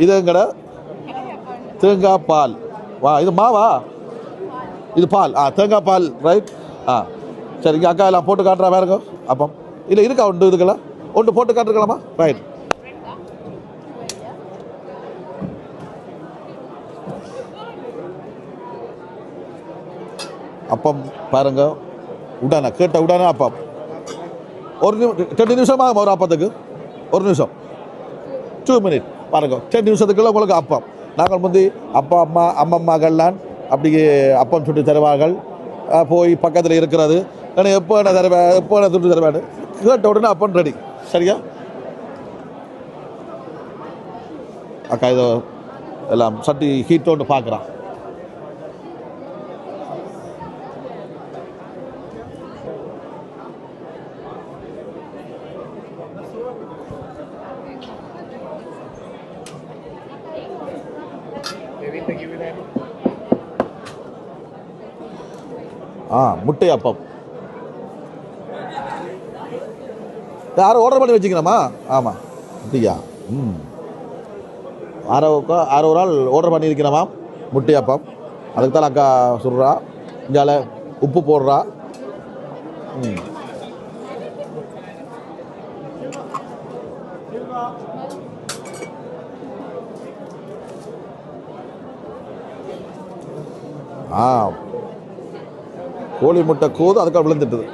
இது எங்கட தேங்காய் பால். இது மாவா? இது பால். தேங்காய் பால். ரைட். சரி, இங்கே அக்கா எல்லாம் போட்டு காட்டுறா பாருங்க அப்பம். இல்லை இருக்கா ஒன்று இதுக்கெல்லாம் ஒன்று போட்டு காட்டுருக்கலாமா? ரைட். அப்பம் பாருங்க, உடானா கேட்ட உடானா அப்பம். ஒரு 2 நிமிஷம் ஆகும் ஒரு அப்பத்துக்கு. 1 நிமிஷம், 2 மினிட் பாருங்க. 10 நிமிஷத்துக்குள்ள உங்களுக்கு அப்பம். நாங்கள் முந்தி அப்பா அம்மா அம்மம்மாக்கள்லாம் அப்படியே அப்பம் சுட்டு தருவார்கள். போய் பக்கத்தில் இருக்கிறது ஆனால் எப்போ என்ன தருவேன், எப்போ என்ன துட்டு தருவேன் கேட்ட உடனே அப்பம் ரெடி. சரியா அக்கா? இதோ எல்லாம் சட்டி ஹீட்டோன்னு பார்க்குறான். முட்டை அப்பம் யாரும் ஆர்டர் பண்ணி வச்சுக்கணுமா? ஆமாம் அப்படியா? ஆரோ ஒரு ஆள் ஆர்டர் பண்ணியிருக்கிறோமா முட்டை அப்பம். அதுக்கு தான் அக்கா சொல்கிறா. இங்கால உப்பு போடுறா. கோழி முட்டை கூது அதுக்காக விழுந்துட்டுது.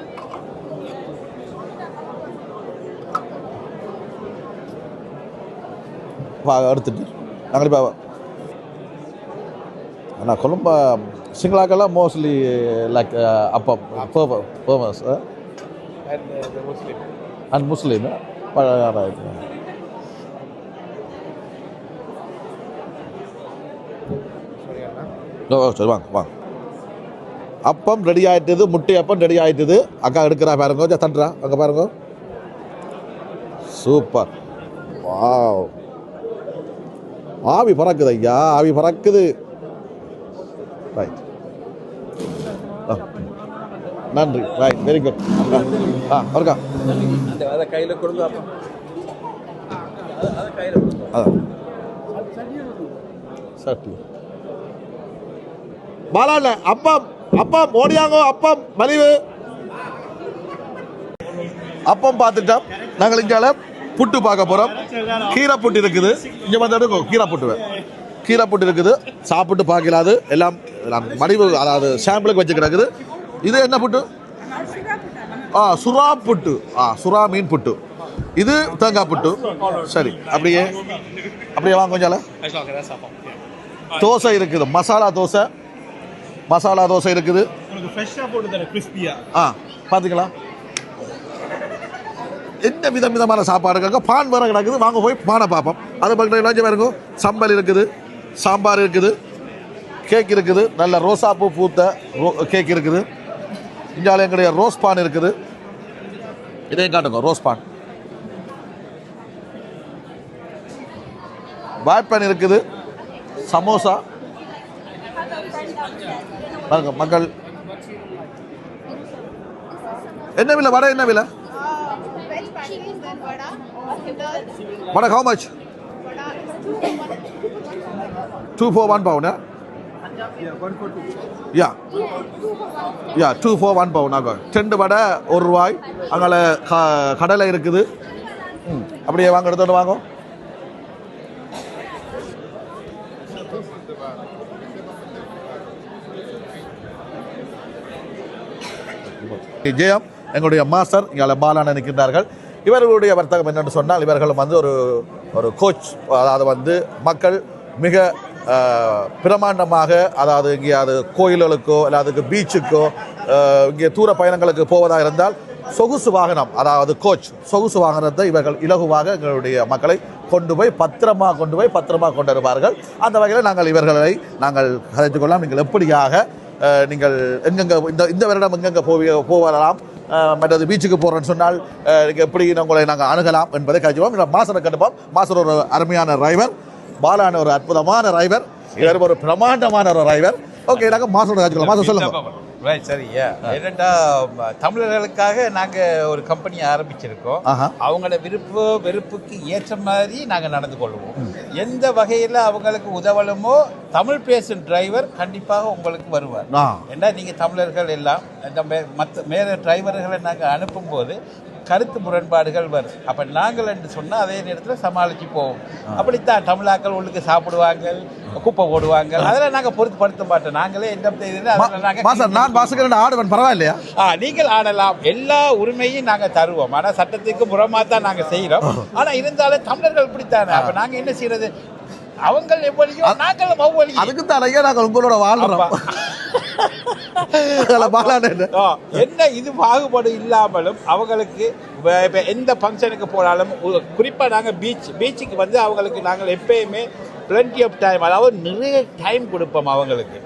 எடுத்துட்டு நாங்கள் இப்போ ஆனால் கொழும்பா சிங்களாக்கெல்லாம் மோஸ்ட்லி லைக் அப்பம் ஃபேமஸ் அண்ட் முஸ்லீம். சரி வாங்க வாங்க. அப்பம் ரெடி ஆகிட்டுது, முட்டை அப்பம் ரெடி ஆகிட்டுது. அக்கா எடுக்கிறா பாருங்க, தட்டுறா அங்கே பாருங்க. சூப்பர். வாவ், ஆவி பறக்குது ஐயா, ஆவி பறக்குது. ரைட், நன்றி. Right, very good. இருக்கா கையில் கொடுங்க. அதான் சட்டி பாலால அப்பம் அப்பம் ஓடியாங்கோ. அப்பம் மலிவு அப்பம் பார்த்துட்டோம். நாங்கள் இங்கால புட்டு பார்க்க போகிறோம். கீரை புட்டு இருக்குது. இங்கே வந்து எடுக்கும் கீரை புட்டு இருக்குது. சாப்பிட்டு பார்க்கலாது எல்லாம் மலிவு, அதாவது சாம்பிளுக்கு வச்சு கிடக்குது. இது என்ன புட்டு? சுறா புட்டு. சுறா மீன் புட்டு. இது தேங்காய் புட்டு. சரி, அப்படியே வாங்க கொஞ்சம். தோசை இருக்குது, மசாலா தோசை இருக்குது. பார்த்தீங்களா என்ன விதமான சாப்பாடு. பான் வர கிடக்குது. வாங்க போய் பானை பார்ப்போம். அது பக்கத்தில் பாருங்க, சம்பல் இருக்குது, சாம்பார் இருக்குது, கேக் இருக்குது, நல்ல ரோசா பூ பூத்த கேக் இருக்குது. இந்தியாவில் எங்களுடைய ரோஸ் பான் இருக்குது. இதையும் காட்டுங்க, ரோஸ் பான். வாய்ப்பான் இருக்குது, சமோசா பாருங்க மக்கள். என்ன விலை வடை என்ன விலை? வடை how much? 2 for 1 pound. Yeah. Yeah, 2 for 1 pound. ஆக 2 வடை ₹1. அங்கால கடலை இருக்குது. அப்படியே வாங்க எடுத்துட்டு வாங்க. ஜெயம் எங்களுடைய மாஸ்டர் இங்கே பாலான நிற்கின்றார்கள். இவர்களுடைய வர்த்தகம் என்னென்னு சொன்னால் இவர்களும் வந்து ஒரு கோச், அதாவது வந்து மக்கள் மிக பிரமாண்டமாக, அதாவது இங்கே அது கோயில்களுக்கோ இல்லை அதுக்கு பீச்சுக்கோ இங்கே தூர பயணங்களுக்கு போவதாக இருந்தால் சொகுசு வாகனம், அதாவது கோச் சொகுசு வாகனத்தை இவர்கள் இலகுவாக எங்களுடைய மக்களை கொண்டு போய் பத்திரமா கொண்டு வருவார்கள். அந்த வகையில் நாங்கள் இவர்களை கதைத்துக் கொள்ளலாம். நீங்கள் எப்படியாக நீங்கள் எங்கெங்கே இந்த வருடம் எங்கெங்கே போகலாம், மற்றது பீச்சுக்கு போகிறேன்னு சொன்னால் எப்படி உங்களை நாங்கள் அணுகலாம் என்பதை கழிச்சுவோம். மாசரை கண்டுப்போம். மாசர் ஒரு அருமையான டிரைவர், பாலான ஒரு அற்புதமான டிரைவர், இவர் ஒரு பிரமாண்டமான ஒரு டிரைவர். ஓகே, நாங்கள் மாசரோட கழிச்சுக்கலாம். மாசம் சொல்லுங்கள். ரைட், சரியா. என்னட்டா தமிழர்களுக்காக நாங்கள் ஒரு கம்பெனி ஆரம்பிச்சிருக்கோம். அவங்களோட வெறுப்புக்கு ஏற்ற மாதிரி நாங்கள் நடந்து கொள்வோம். எந்த வகையில் அவங்களுக்கு உதவலுமோ தமிழ் பேசும் டிரைவர் கண்டிப்பாக உங்களுக்கு வருவார். ஏன்னா நீங்கள் தமிழர்கள் எல்லாம் மேலே டிரைவர்களை நாங்கள் அனுப்பும்போது கருத்து முரண்பாடுகள் வரும். அப்போ நாங்கள் என்று சொன்னால் அதே நேரத்தில் சமாளித்து போவோம். அப்படித்தான் தமிழாக்கள் உள்ளுக்கு சாப்பிடுவாங்க, குப்பை போடுவாங்க, அதெல்லாம் நாங்கள் பொருட்படுத்த மாட்டோம். நாங்களே என்ன ஆடுவேன், பரவாயில்லையா? நீங்கள் ஆடலாம், எல்லா உரிமையும் நாங்கள் தருவோம். ஆனால் சட்டத்துக்கு புறமாக தான் நாங்கள் செய்கிறோம். ஆனால் இருந்தாலும் தமிழர்கள் இப்படித்தானே. அப்போ நாங்கள் என்ன செய்யறது? அவங்க எவ்வளியோ நாங்களும் அவ்வளியோ. அதுக்கு தான் நாங்கள் உங்களோட வாழ்றோம். என்ன இது பாகுபாடு இல்லாமலும் அவங்களுக்கு எந்த ஃபங்க்ஷனுக்கு போனாலும், குறிப்பாக நாங்கள் பீச்சுக்கு வந்து அவங்களுக்கு நாங்கள் எப்பயுமே பிளென்டி ஆஃப் டைம், அதாவது நிறைய டைம் கொடுப்போம் அவங்களுக்கு.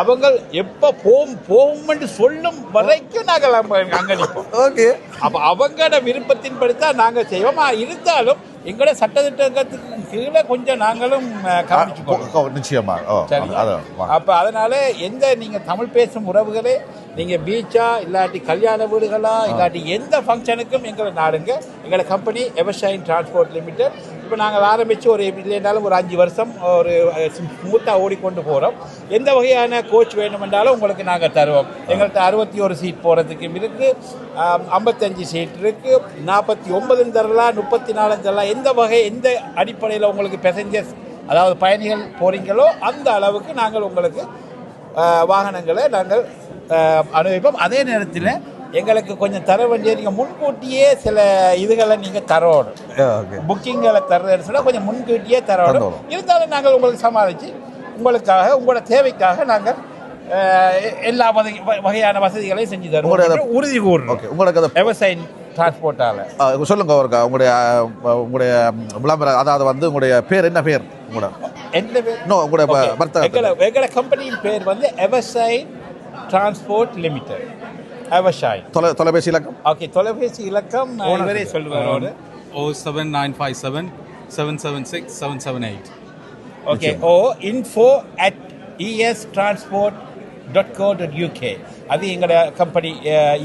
அவங்க எப்போ போகும்னு சொல்லும் வரைக்கும் நாங்கள் அங்கே நிற்போம். ஓகே, அப்போ அவங்களோட விருப்பத்தின்படி தான் நாங்கள் செய்வோம். இருந்தாலும் எங்களோட சட்டத்திட்டத்துக்கு கீழே கொஞ்சம் நாங்களும் கவனிச்சுக்கோம். நிச்சயமாக. அப்போ அதனால எந்த நீங்கள் தமிழ் பேசும் உறவுகளே, நீங்கள் பீச்சா இல்லாட்டி கல்யாண வீடுகளா இல்லாட்டி எந்த ஃபங்க்ஷனுக்கும் எங்களை நாடுங்க. எங்களோட கம்பெனி எவர்ஷைன் டிரான்ஸ்போர்ட் லிமிடெட். இப்போ நாங்கள் ஆரம்பித்து ஒரு இல்லைனாலும் ஒரு 5 வருஷம் ஒரு ஸ்மூத்தாக ஓடிக்கொண்டு போகிறோம். எந்த வகையான கோச் வேணுமென்றாலும் உங்களுக்கு நாங்கள் தருவோம். எங்கள்கிட்ட 61 சீட் போகிறதுக்கும் இருக்குது, 55 சீட் இருக்குது, 49 தரலாம், 34 தரலாம். எந்த அடிப்படையில் உங்களுக்கு பேசஞ்சர்ஸ், அதாவது பயணிகள் போகிறீங்களோ அந்த அளவுக்கு நாங்கள் உங்களுக்கு வாகனங்களை நாங்கள் அனுபவிப்போம். அதே நேரத்தில் எங்களுக்கு கொஞ்சம் தர வேண்டிய, நீங்கள் முன்கூட்டியே சில இதுகளை நீங்கள் தரணும். புக்கிங்களை தர்றதுன்னு சொன்னால் கொஞ்சம் முன்கூட்டியே தரணும். இருந்தாலும் நாங்கள் உங்களுக்கு சமாளித்து உங்களுக்காக உங்களோட தேவைக்காக நாங்கள் எல்லா வகையான வசதிகளையும் செஞ்சு தருவோம். உறுதி கூறுறோம் உங்களுக்கு விவசாயம் டிரான்ஸ்போர்ட்டால். சொல்லுங்க ஒருக்கா உங்களுடைய விளம்பரம், அதாவது வந்து உங்களுடைய பேர் என்ன பேர்? என்ன பேர்? எங்களோட கம்பெனியின் பேர் வந்து எவர்ஷைன் டிரான்ஸ்போர்ட் லிமிடெட். எவர்ஷைன். தொலைபேசி இலக்கம்? ஓகே, தொலைபேசி இலக்கம் இவரே சொல்லுவார். 07957 776 778. Okay, info@estransport.co.uk. அது எங்களோட கம்பெனி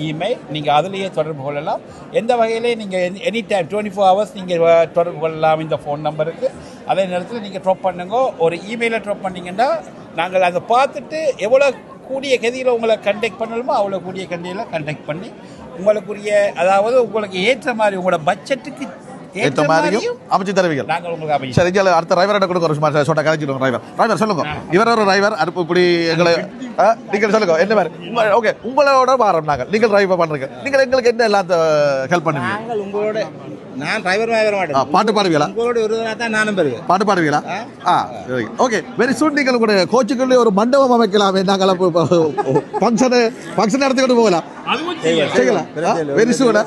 இமெயில். நீங்கள் அதிலேயே தொடர்பு கொள்ளலாம். எந்த வகையிலே நீங்கள் எனி டைம் 24 hours நீங்கள் தொடர்பு கொள்ளலாம் இந்த ஃபோன் நம்பருக்கு. அதே நேரத்தில் நீங்கள் ட்ராப் பண்ணுங்க. ஒரு இமெயிலை ட்ராப் பண்ணிங்கன்னா நாங்கள் அதை பார்த்துட்டு எவ்வளோ கூடிய கதியில் உங்களை கண்டெக்ட் பண்ணணுமோ அவ்வளோ கூடிய கண்டியில் கண்டெக்ட் பண்ணி உங்களுக்குரிய, அதாவது உங்களுக்கு ஏற்ற மாதிரி உங்களோட பட்ஜெட்டுக்கு ஏற்ற மாதிரியும் அமைச்சு தருவீங்க. நாங்கள் உங்களுக்கு அமைச்சு. சரி, அடுத்த டிரைவரை கொடுக்க ஒரு சொன்ன கதைச்சிடுவோம். டிரைவர் சொல்லுங்க. இவர் ஒரு டிரைவர் இப்படி எங்களை நீங்கள் சொல்லுங்க என்ன மாதிரி. ஓகே, உங்களோட வாரம் நாங்கள் நீங்கள் டிரைவர் பண்ணுறீங்க. நீங்கள் எங்களுக்கு என்ன எல்லாம் ஹெல்ப் பண்ணுவீங்க? நாங்கள் உங்களோட, நான் டிரைவர் வர மாட்டேன். பாட்டு பாடுவீங்களா? உங்களோட ஒரு தான் நானும் பெறுவேன். பாட்டு பாடுவீங்களா? Okay, very soon. நீங்கள் உங்களுடைய கோச்சுக்குள்ளே ஒரு மண்டபம் அமைக்கலாமே. நாங்கள் ஃபங்க்ஷன் நடத்திக்கிட்டு போகலாம். செய்யலாம். Very soon.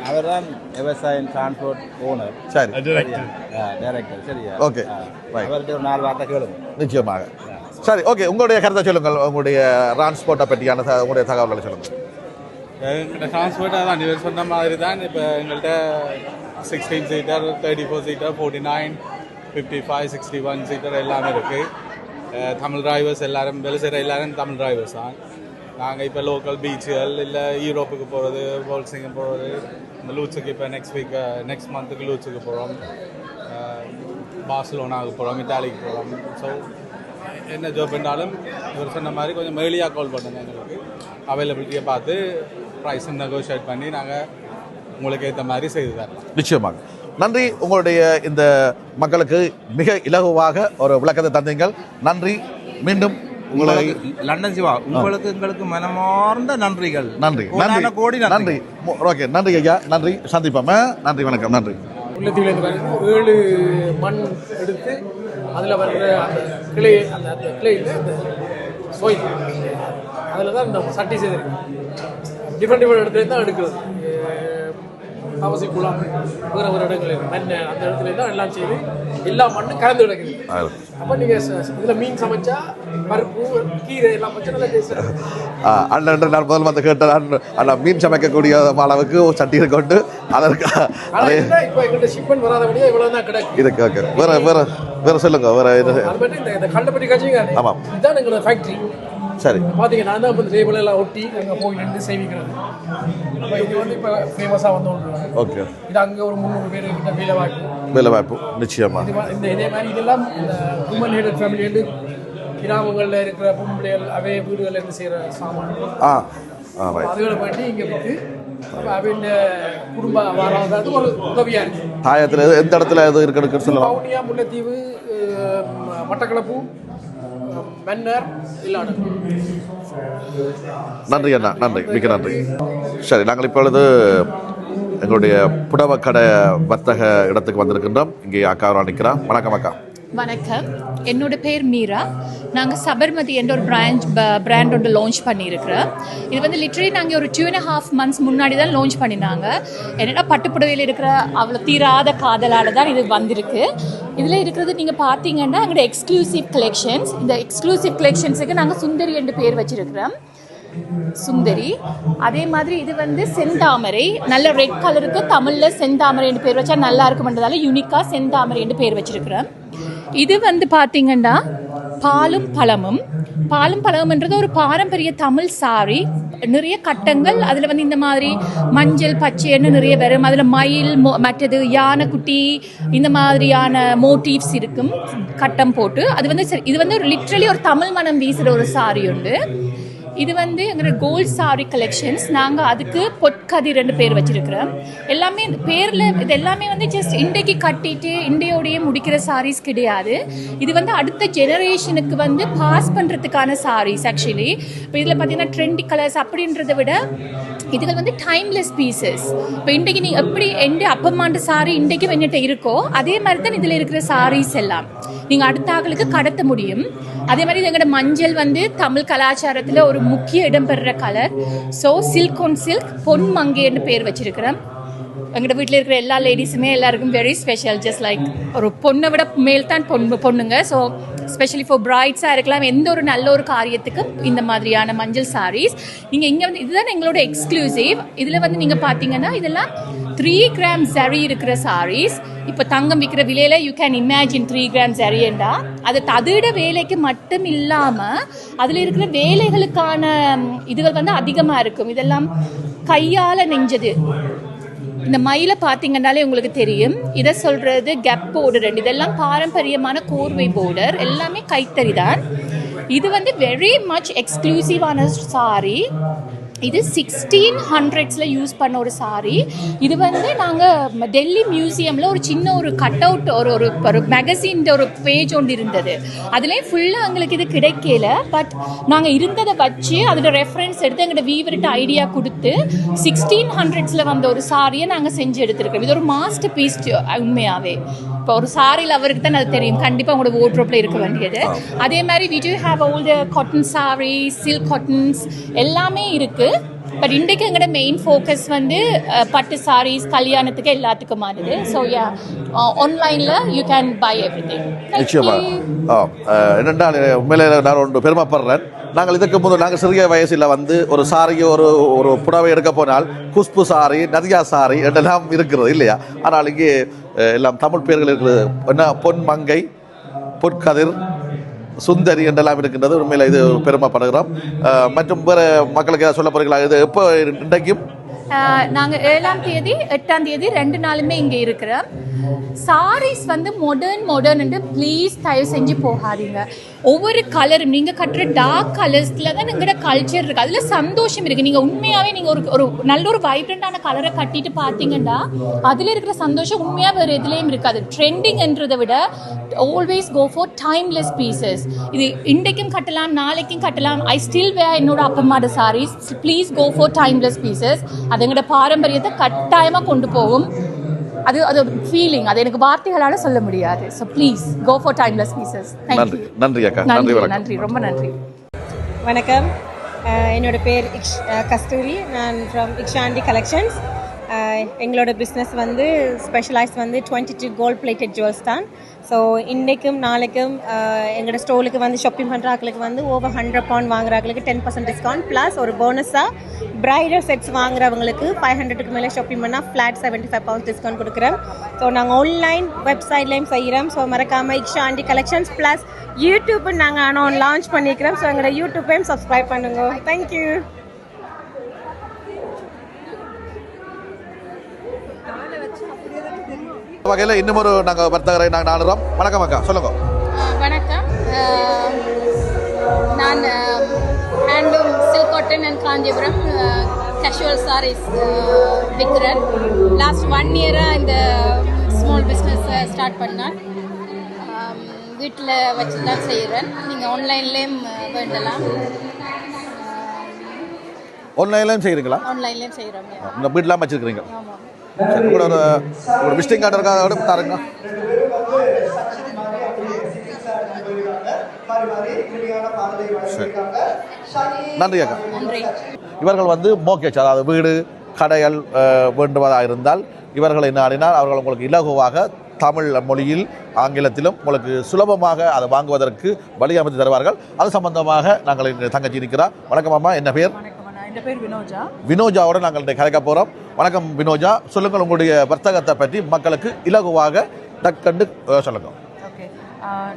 அவர் தான் விவசாயம் டிரான்ஸ்போர்ட் ஓனர். சரி, டைரக்டர். சரியா? ஓகே, அவர்கிட்ட ஒரு 4 வார்த்தை கேளுங்க. நிச்சயமாக. சரி, ஓகே, உங்களுடைய கருத்தை சொல்லுங்கள். உங்களுடைய டிரான்ஸ்போர்ட்டை பற்றியான உங்களுடைய தகவல்களை சொல்லுங்கள். எங்கள்கிட்ட டிரான்ஸ்போர்ட் அதான் இவர் சொன்ன மாதிரி தான். இப்போ எங்கள்கிட்ட 16 சீட்டர், 34 சீட்டர், 49, 55, 61 சீட்டர் எல்லாமே இருக்குது. தமிழ் டிரைவர்ஸ் எல்லாரும் வேலை செய்கிற எல்லாரும் தமிழ் டிரைவர்ஸ் தான். நாங்கள் இப்போ லோக்கல் பீச்சுகள் இல்லை யூரோப்புக்கு போகிறது, போல்சிங்கு போகிறது, இந்த லூட்ஸுக்கு இப்போ நெக்ஸ்ட் மந்த்துக்கு லூட்ஸுக்கு போகிறோம், பார்சலோனாவுக்கு போகிறோம், இட்டாலிக்கு போகிறோம். ஸோ என்ன ஜாப் பண்ணாலும் இவர் சொன்ன மாதிரி கொஞ்சம் மேலியாக கால் பண்ணுங்க, எங்களுக்கு அவைலபிலிட்டியை பார்த்து ப்ரைஸும் நெகோஷியேட் பண்ணி நாங்கள் உங்களுக்கு ஏற்ற மாதிரி செய்து தரலாம். நிச்சயமாக நன்றி. உங்களுடைய இந்த மக்களுக்கு மிக இலகுவாக ஒரு விளக்கத்தை தந்தீங்கள். நன்றி. மீண்டும் உங்களுக்கு லண்டன் சிவா, உங்களுக்கு எங்களுக்கு மனமார்ந்த நன்றிகள். நன்றி நன்றி கோடி நன்றி. ஓகே, நன்றி ஐயா, நன்றி. சந்திப்போம். நன்றி, வணக்கம். நன்றி. உள்ளத்தீவிலேருந்து 7 மண் எடுத்து அதில் வர்ற அந்த கிளை, அந்த கிளையில் அந்த சோய் அதில் தான் இந்த சட்டி செய்திருக்கோம். டிஃப்ரெண்ட் இடத்துல தான் எடுக்கிறது. அவசியக்குள்ளாம் வேறு ஒரு இடங்கள் இருக்குது, மண்ணை அந்த இடத்துல தான் எல்லாம் செய்து எல்லா மண்ணும் கலந்து கிடக்குது. அப்போ நீங்கள் இதில் மீன் சமைச்சா பருப்பு கீரை எல்லாம் வச்சு நல்லா டேஸ்ட். அண்ணன் நான் முதல் வந்து கேட்டேன், அண்ணா மீன் சமைக்கக்கூடிய அளவுக்கு சட்டி கொண்டு அதற்கு இப்போ எங்கிட்ட ஷிப்மெண்ட் வராதபடியாக இவ்வளோ தான் கிடக்கு. இதுக்கு ஓகே. வேறு சொல்லுங்க. வேறு இது அது மட்டும் இந்த கள்ளப்பட்டி காய்ச்சிங்க. ஆமாம், இதுதான் எங்களோட ஃபேக்ட்ரி. சரி, பார்த்தீங்கன்னா நான் தான் இப்போ டேபிள் எல்லாம் ஒட்டி அங்கே போய் நின்று சேமிக்கிறது. அப்போ இது வந்து இப்போ ஃபேமஸாக வந்தோம். ஓகே. இது அங்கே ஒரு 300 பேர் கிட்ட வேலை வாய்ப்பு நிச்சயமாக. இதே மாதிரி இதெல்லாம் இந்த உமன் ஹெடட் ஃபேமிலி கிராமங்களில் இருக்கிற பொம்பளைகள் அவை வீடுகளில் இருந்து செய்கிற சாமான் அதுகளை பண்ணி இங்கே விற்று அவங்க குடும்ப வாழ்வாதாரத்துக்கு ஒரு உதவியாக இருக்குது. தாயத்தில் எந்த இடத்துல எது இருக்குன்னு சொல்லலாம். வவுனியா, முல்லைத்தீவு, மட்டக்களப்பு, மன்னர், இல்லாடு. நன்றி அண்ணா, நன்றி, மிக்க நன்றி. சரி, நாங்கள் இப்பொழுது எங்களுடைய புடவக்கடை வர்த்தக இடத்துக்கு வந்திருக்கின்றோம். இங்கே அக்கா நிற்கிறோம். வணக்கம் அக்கா. வணக்கம், என்னோட பேர் மீரா. நாங்கள் சபர்மதி என்ற ஒரு பிராண்ட் ஒன்று லான்ச் பண்ணியிருக்கிறோம். இது வந்து லிட்ரலி நாங்கள் ஒரு 2.5 months முன்னாடி தான் லான்ச் பண்ணினாங்க. என்னென்னா பட்டுப்புடவையில் இருக்கிற அவ்வளோ தீராத காதலால் தான் இது வந்திருக்கு. இதில் இருக்கிறது நீங்கள் பார்த்தீங்கன்னா எங்களோட எக்ஸ்க்ளூசிவ் கலெக்ஷன்ஸ். இந்த எக்ஸ்க்ளூசிவ் கலெக்ஷன்ஸுக்கு நாங்கள் சுந்தரி என்று பேர் வச்சுருக்கிறோம். சுந்தரி. அதே மாதிரி இது வந்து செந்தாமரை, நல்ல ரெட் கலருக்கு தமிழில் செந்தாமரை என்று பேர் வச்சா நல்லா இருக்கும்ன்றதால யூனிக்காக செந்தாமரை என்று பேர் வச்சிருக்கிறேன். இது வந்து பார்த்தீங்கன்னா பாலும் பழமும். பாலும் பழமுன்றது ஒரு பாரம்பரிய தமிழ் சாரி, நிறைய கட்டங்கள் அதில் வந்து இந்த மாதிரி மஞ்சள் பச்சைன்னு நிறைய வரும். அதில் மயில், மற்றது யானைக்குட்டி, இந்த மாதிரியான மோட்டிவ்ஸ் இருக்கும் கட்டம் போட்டு. அது வந்து இது வந்து ஒரு லிட்ரலி ஒரு தமிழ் மனம் வீசுகிற ஒரு சாரி உண்டு. இது வந்து எங்களோட கோல்ட் சாரி கலெக்ஷன்ஸ். நாங்கள் அதுக்கு பொற்கதிர் 2 பேர் வச்சிருக்கிறோம். எல்லாமே இந்த பேரில் இது எல்லாமே வந்து ஜஸ்ட் இன்றைக்கு கட்டிட்டு இண்டையோடையே முடிக்கிற சாரீஸ் கிடையாது. இது வந்து அடுத்த ஜெனரேஷனுக்கு வந்து பாஸ் பண்ணுறதுக்கான சாரீஸ். ஆக்சுவலி இப்போ இதில் பார்த்தீங்கன்னா ட்ரெண்டி கலர்ஸ் அப்படின்றத விட இதுகள் வந்து டைம்லெஸ் பீசஸ். இப்போ இன்றைக்கு நீங்கள் எப்படி அப்பம்மாண்ட சாரி இன்றைக்கு வந்துட்டு இருக்கோ அதே மாதிரி தான் இதில் இருக்கிற சாரீஸ் எல்லாம் நீங்கள் அடுத்த ஆக்களுக்கு கடத்த முடியும். அதே மாதிரி எங்களோட மஞ்சள் வந்து தமிழ் கலாச்சாரத்தில் ஒரு முக்கிய இடம் பெறுற colour. So silk on silk பொன் மங்கைன்னு பேர் வச்சிருக்கிறேன். எங்களோட வீட்டில் இருக்கிற எல்லா லேடிஸுமே எல்லாருக்கும் வெரி ஸ்பெஷல். ஜஸ்ட் லைக் ஒரு பொண்ணை விட மேல் தான் பொண்ணுங்க. ஸோ ஸ்பெஷலி ஃபார் பிரைட்ஸாக இருக்கலாம், எந்த ஒரு நல்ல ஒரு காரியத்துக்கும் இந்த மாதிரியான மஞ்சள் சாரீஸ் நீங்கள் இங்கே வந்து இதுதான் எங்களோட எக்ஸ்க்ளூசிவ். இதில் வந்து நீங்கள் பார்த்தீங்கன்னா இதெல்லாம் 3 grams ஜரி இருக்கிற சாரீஸ். இப்போ தங்கம் விற்கிற விலையில் யூ கேன் இமேஜின் 3 grams ஜரியண்டா. அது ததிட வேலைக்கு மட்டும் இல்லாமல் அதில் இருக்கிற வேலைகளுக்கான இதுகள் வந்து அதிகமாக இருக்கும். இதெல்லாம் கையால் நெஞ்சது. இந்த மயிலை பார்த்தீங்கன்னாலே உங்களுக்கு தெரியும். இதை சொல்கிறது கெப் பார்டர். இதெல்லாம் பாரம்பரியமான கோர்வை பார்டர், எல்லாமே கைத்தறி தான். இது வந்து வெரி மச் எக்ஸ்க்ளூசிவான சாரி. இது 1600s யூஸ் பண்ண ஒரு சாரி. இது வந்து நாங்கள் டெல்லி மியூசியமில் ஒரு சின்ன ஒரு கட் அவுட் ஒரு மேகசின் ஒரு பேஜ் ஒன்று இருந்தது. அதுலேயும் ஃபுல்லாக எங்களுக்கு இது கிடைக்கல. பட் நாங்கள் இருந்ததை வச்சு அதில் ரெஃபரன்ஸ் எடுத்து எங்களோட வீவர்கிட்ட ஐடியா கொடுத்து 1600s வந்த ஒரு சாரியை நாங்கள் செஞ்சு எடுத்துருக்கோம். இது ஒரு மாஸ்டர் பீஸ் உண்மையாகவே. இப்போ ஒரு சாரியில் அவருக்கு தான் அது தெரியும், கண்டிப்பாக உங்களோட வார்ட்ரோப்பில் இருக்க வேண்டியது. அதே மாதிரி we do have all the cotton sarees, silk cottons எல்லாமே இருக்குது. பட் இன்றைக்கு எங்களோட மெயின் ஃபோக்கஸ் வந்து பட்டு சாரீஸ் கல்யாணத்துக்கு எல்லாத்துக்குமானது. ஸோ ஆன்லைனில் யூ கேன் பை எவ்ரிதிங். நிச்சயமாக. என்னென்றால் உண்மையிலே நான் ஒன்று பெருமைப்படுறேன். நாங்கள் இதுக்கு முதல் நாங்கள் சிறிய வயசில் வந்து ஒரு சாரியை ஒரு புடவை எடுக்க போனால் குஷ்பு சாரி, நதியா சாரி என்றெல்லாம் இருக்கிறது இல்லையா? ஆனால் இங்கே எல்லாம் தமிழ் பேர்கள் இருக்கிறது. என்ன பொன் மங்கை, பொற்கதிர், சுந்தரி என்றெல்லாம் இருக்கின்றது. உண்மையில் இது பெருமைப்படுகிறோம். மற்றும் வேறு மக்களுக்கு ஏதாவது சொல்ல போகிறீங்களா? இது எப்போ இன்றைக்கும் நாங்கள் 7ஆம் தேதி 8ஆம் தேதி 2 நாளுமே இங்கே இருக்கிறோம். சாரீஸ் வந்து மாடர்ன் ப்ளீஸ் தயவு செஞ்சு போகாதீங்க. ஒவ்வொரு கலரும் நீங்கள் கட்டுற டார்க் கலர்ஸில் தான் எங்களோட கல்ச்சர் இருக்குது. அதில் சந்தோஷம் இருக்குது. நீங்கள் உண்மையாகவே நீங்கள் ஒரு நல்ல ஒரு வைப்ரண்டான கலரை கட்டிட்டு பார்த்தீங்கன்னா அதில் இருக்கிற சந்தோஷம் உண்மையாக வேறு எதுலேயும் இருக்காது. ட்ரெண்டிங்ன்றதை விட always go for timeless pieces. இது இன்றைக்கும் கட்டலாம், நாளைக்கும் கட்டலாம். ஐ ஸ்டில் வேர் என்னோட அப்பம்மாட saris. Please go for timeless pieces. அது எங்களோட பாரம்பரியத்தை கட்டாயமாக கொண்டு போகும். அது ஒரு ஃபீலிங், அது எனக்கு வார்த்தைகளால் சொல்ல முடியாது. So please go for timeless pieces. நன்றி. நன்றி அக்கா. நன்றி, ரொம்ப நன்றி. வணக்கம், என்னோட பேர் கஸ்தூரி. நான் ஃப்ரம் இக்ஷாண்டி கலெக்ஷன்ஸ். எங்களோட பிஸ்னஸ் வந்து ஸ்பெஷலைஸ் வந்து 22 கோல்ட் பிளேட்டட் ஜுவல்ஸ் தான். ஸோ இன்றைக்கும் நாளைக்கும் எங்களோட ஸ்டோருக்கு வந்து ஷாப்பிங் பண்ணுற ஆக்களுக்கு வந்து ஓவர் 100 பவுண்ட் வாங்குற ஆக்களுக்கு 10% டிஸ்கவுண்ட் ப்ளஸ் ஒரு போனஸாக பிரைடல் செட்ஸ் வாங்குறவங்களுக்கு 500க்கு மேலே ஷாப்பிங் பண்ணால் ஃப்ளாட் 75 பவுண்ட்ஸ் டிஸ்கவுண்ட் கொடுக்குறோம். ஸோ நாங்கள் ஆன்லைன் வெப்சைட்லேயும் செய்கிறோம். ஸோ மறக்காமல் இக்ஷாண்டி கலெக்ஷன்ஸ் ப்ளஸ் யூடியூப்பு நாங்கள் லான்ச் பண்ணியிருக்கிறோம். ஸோ எங்களோட யூடியூப்பையும் சப்ஸ்கிரைப் பண்ணுங்க. தேங்க்யூ. வகையில் இன்னும் ஒரு நாங்கள் வர்த்தகரை நாங்கள் நாடுறோம். வணக்கம் அக்கா, சொல்லுங்க. வணக்கம், நான் handloom silk cotton and Kanchipuram casual saris விற்கிறேன். லாஸ்ட் 1 இயராக இந்த ஸ்மால் பிஸ்னஸ் ஸ்டார்ட் பண்ணேன். வீட்டில் வச்சு தான் செய்கிறேன். நீங்கள் ஆன்லைன்லேயும் வேண்டலாம். ஆன்லைன்லேயும் செய்கிறீங்களா? ஆன்லைன்லேயும் செய்கிறோம். உங்கள் வீட்டிலாம் வச்சுருக்கிறீங்க? சரி, கூட ஒரு விசிட்டிங் கார்டு இருக்கா? அதோட தாருங்க. நன்றி அக்கா. இவர்கள் வந்து மோகேஜ், அதாவது வீடு கடைகள் வேண்டுவதாக இருந்தால் இவர்களை நாடினால் அவர்கள் உங்களுக்கு இலகுவாக தமிழ் மொழியில் ஆங்கிலத்திலும் உங்களுக்கு சுலபமாக அதை வாங்குவதற்கு வழி அமைத்து தருவார்கள். அது சம்பந்தமாக நாங்கள் இங்கே தங்கச்சி இருக்கிறார். வணக்கம் அம்மா, என்ன பேர்? என் பேர் வினோஜா. வினோஜாவோட நாங்கள் இன்றைக்கு கலைக்க போகிறோம். வணக்கம் வினோஜா, சொல்லுங்கள் உங்களுடைய வர்த்தகத்தை பற்றி மக்களுக்கு இலகுவாக டக்கண்டு சொல்லுங்கள். ஓகே,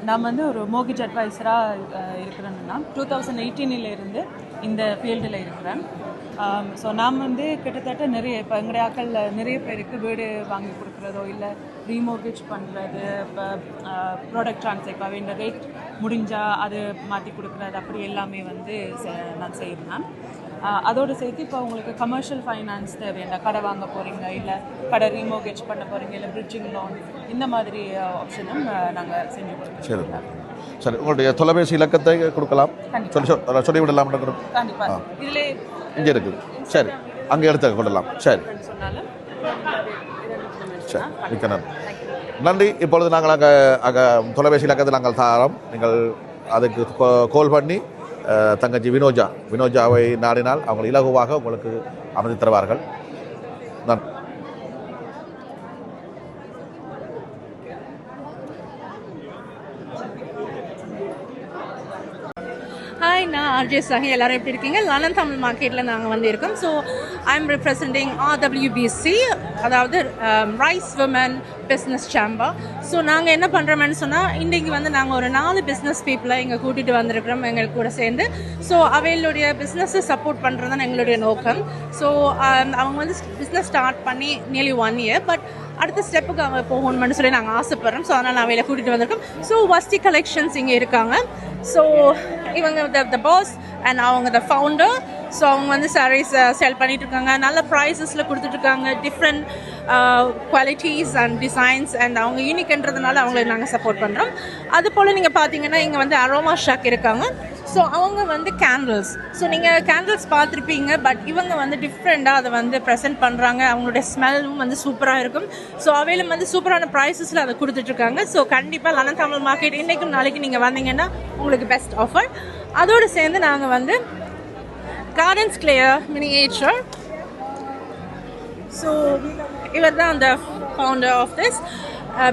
நான் வந்து ஒரு மோர்கேஜ் அட்வைசராக இருக்கிறேன்னா 2018 இந்த ஃபீல்டில் இருக்கிறேன். ஸோ நாம் வந்து கிட்டத்தட்ட நிறைய இப்போ எங்களுடைய ஆக்கள் நிறைய பேருக்கு வீடு வாங்கி கொடுக்குறதோ இல்லை ரீமோர்கேஜ் பண்ணுறது, இப்போ ப்ராடக்ட் ட்ரான்ஸ்ஃபர் இப்போ இந்த ரேட் முடிஞ்சால் அது மாற்றி கொடுக்குறது, அப்படி எல்லாமே வந்து நான் செய்கிறேன். அதோடு சேர்த்து இப்போ உங்களுக்கு கமர்ஷியல் ஃபைனான்ஸ் தேவையான கடை வாங்க போகிறீங்க, இல்லை கடை ரீமோர்கேஜ் பண்ண போகிறீங்க, இல்லை பிரிட்ஜிங் லோன், இந்த மாதிரி ஆப்ஷனும் நாங்கள் செஞ்சு கொடுக்குறோம். சரி, உங்களுடைய தொலைபேசி இலக்கத்தை கொடுக்கலாம், சொல்லிவிடலாம். கண்டிப்பாக இதில் இங்கே இருக்குது. சரி, அங்கே எடுத்து கொள்ளலாம். சரி சரி, மிக்க நன்றி. நன்றி. இப்பொழுது நாங்கள் அங்கே தொலைபேசி இலக்கத்தை நாங்கள் தாரோம். நீங்கள் அதுக்கு கால் பண்ணி தங்கச்சி வினோஜாவை நாடினால் அவங்க இலகுவாக உங்களுக்கு அமைத்து தருவார்கள். நன்றி. ஹாய், நான் ஆர்ஜே சாஹி. எல்லோரும் எப்படி இருக்கீங்க? லண்டன் தமிழ் மார்க்கெட்டில் நாங்கள் வந்து இருக்கோம். So I am representing RWBC, அதாவது rice women business chamber. So நாங்கள் என்ன பண்ணுறோம்னு சொன்னால், இன்றைக்கு வந்து நாங்கள் ஒரு 4 பிஸ்னஸ் பீப்புளை இங்கே கூட்டிகிட்டு வந்திருக்கிறோம் எங்களுக்கு கூட சேர்ந்து. ஸோ அவைகளுடைய பிஸ்னஸை சப்போர்ட் பண்ணுறது தான் எங்களுடைய நோக்கம். ஸோ அவங்க வந்து பிஸ்னஸ் ஸ்டார்ட் பண்ணி நியர்லி 1 இயர், பட் அடுத்த ஸ்டெப்புக்கு அவங்க போகணும்னு சொல்லி நாங்கள் ஆசைப்படுறோம். ஸோ அதனால் அவையில் கூட்டிகிட்டு வந்திருக்கோம். ஸோ வஸ்தி கலெக்ஷன்ஸ் இங்கே இருக்காங்க. ஸோ இவங்க த பாஸ் அண்ட் அவங்க த ஃபவுண்டர். ஸோ அவங்க வந்து சாரீஸ் செல் பண்ணிட்டு இருக்காங்க. நல்ல ப்ரைஸஸில் கொடுத்துட்ருக்காங்க. Different qualities and designs and அவங்க யூனிக்ன்றதுனால அவங்களை நாங்கள் சப்போர்ட் பண்ணுறோம். அது போல் நீங்கள் பார்த்தீங்கன்னா இங்கே வந்து அரோமா ஷாக் இருக்காங்க. ஸோ அவங்க வந்து கேண்டில்ஸ். ஸோ நீங்கள் கேண்டில்ஸ் பார்த்துருப்பீங்க, பட் இவங்க வந்து டிஃப்ரெண்ட்டாக அதை வந்து ப்ரெசென்ட் பண்ணுறாங்க. அவங்களுடைய ஸ்மெல்லும் வந்து சூப்பராக இருக்கும். ஸோ அவையிலும் வந்து சூப்பரான ப்ரைஸஸில் அதை கொடுத்துட்ருக்காங்க. ஸோ கண்டிப்பாக லண்டன் தமிழ் மார்க்கெட் இன்றைக்கும் நாளைக்கு நீங்கள் வந்தீங்கன்னா உங்களுக்கு பெஸ்ட் ஆஃபர். அதோடு சேர்ந்து நாங்கள் வந்து கார்டன்ஸ் கிளியர் மினியேச்சர். ஸோ இவர் தான் அந்த founder of this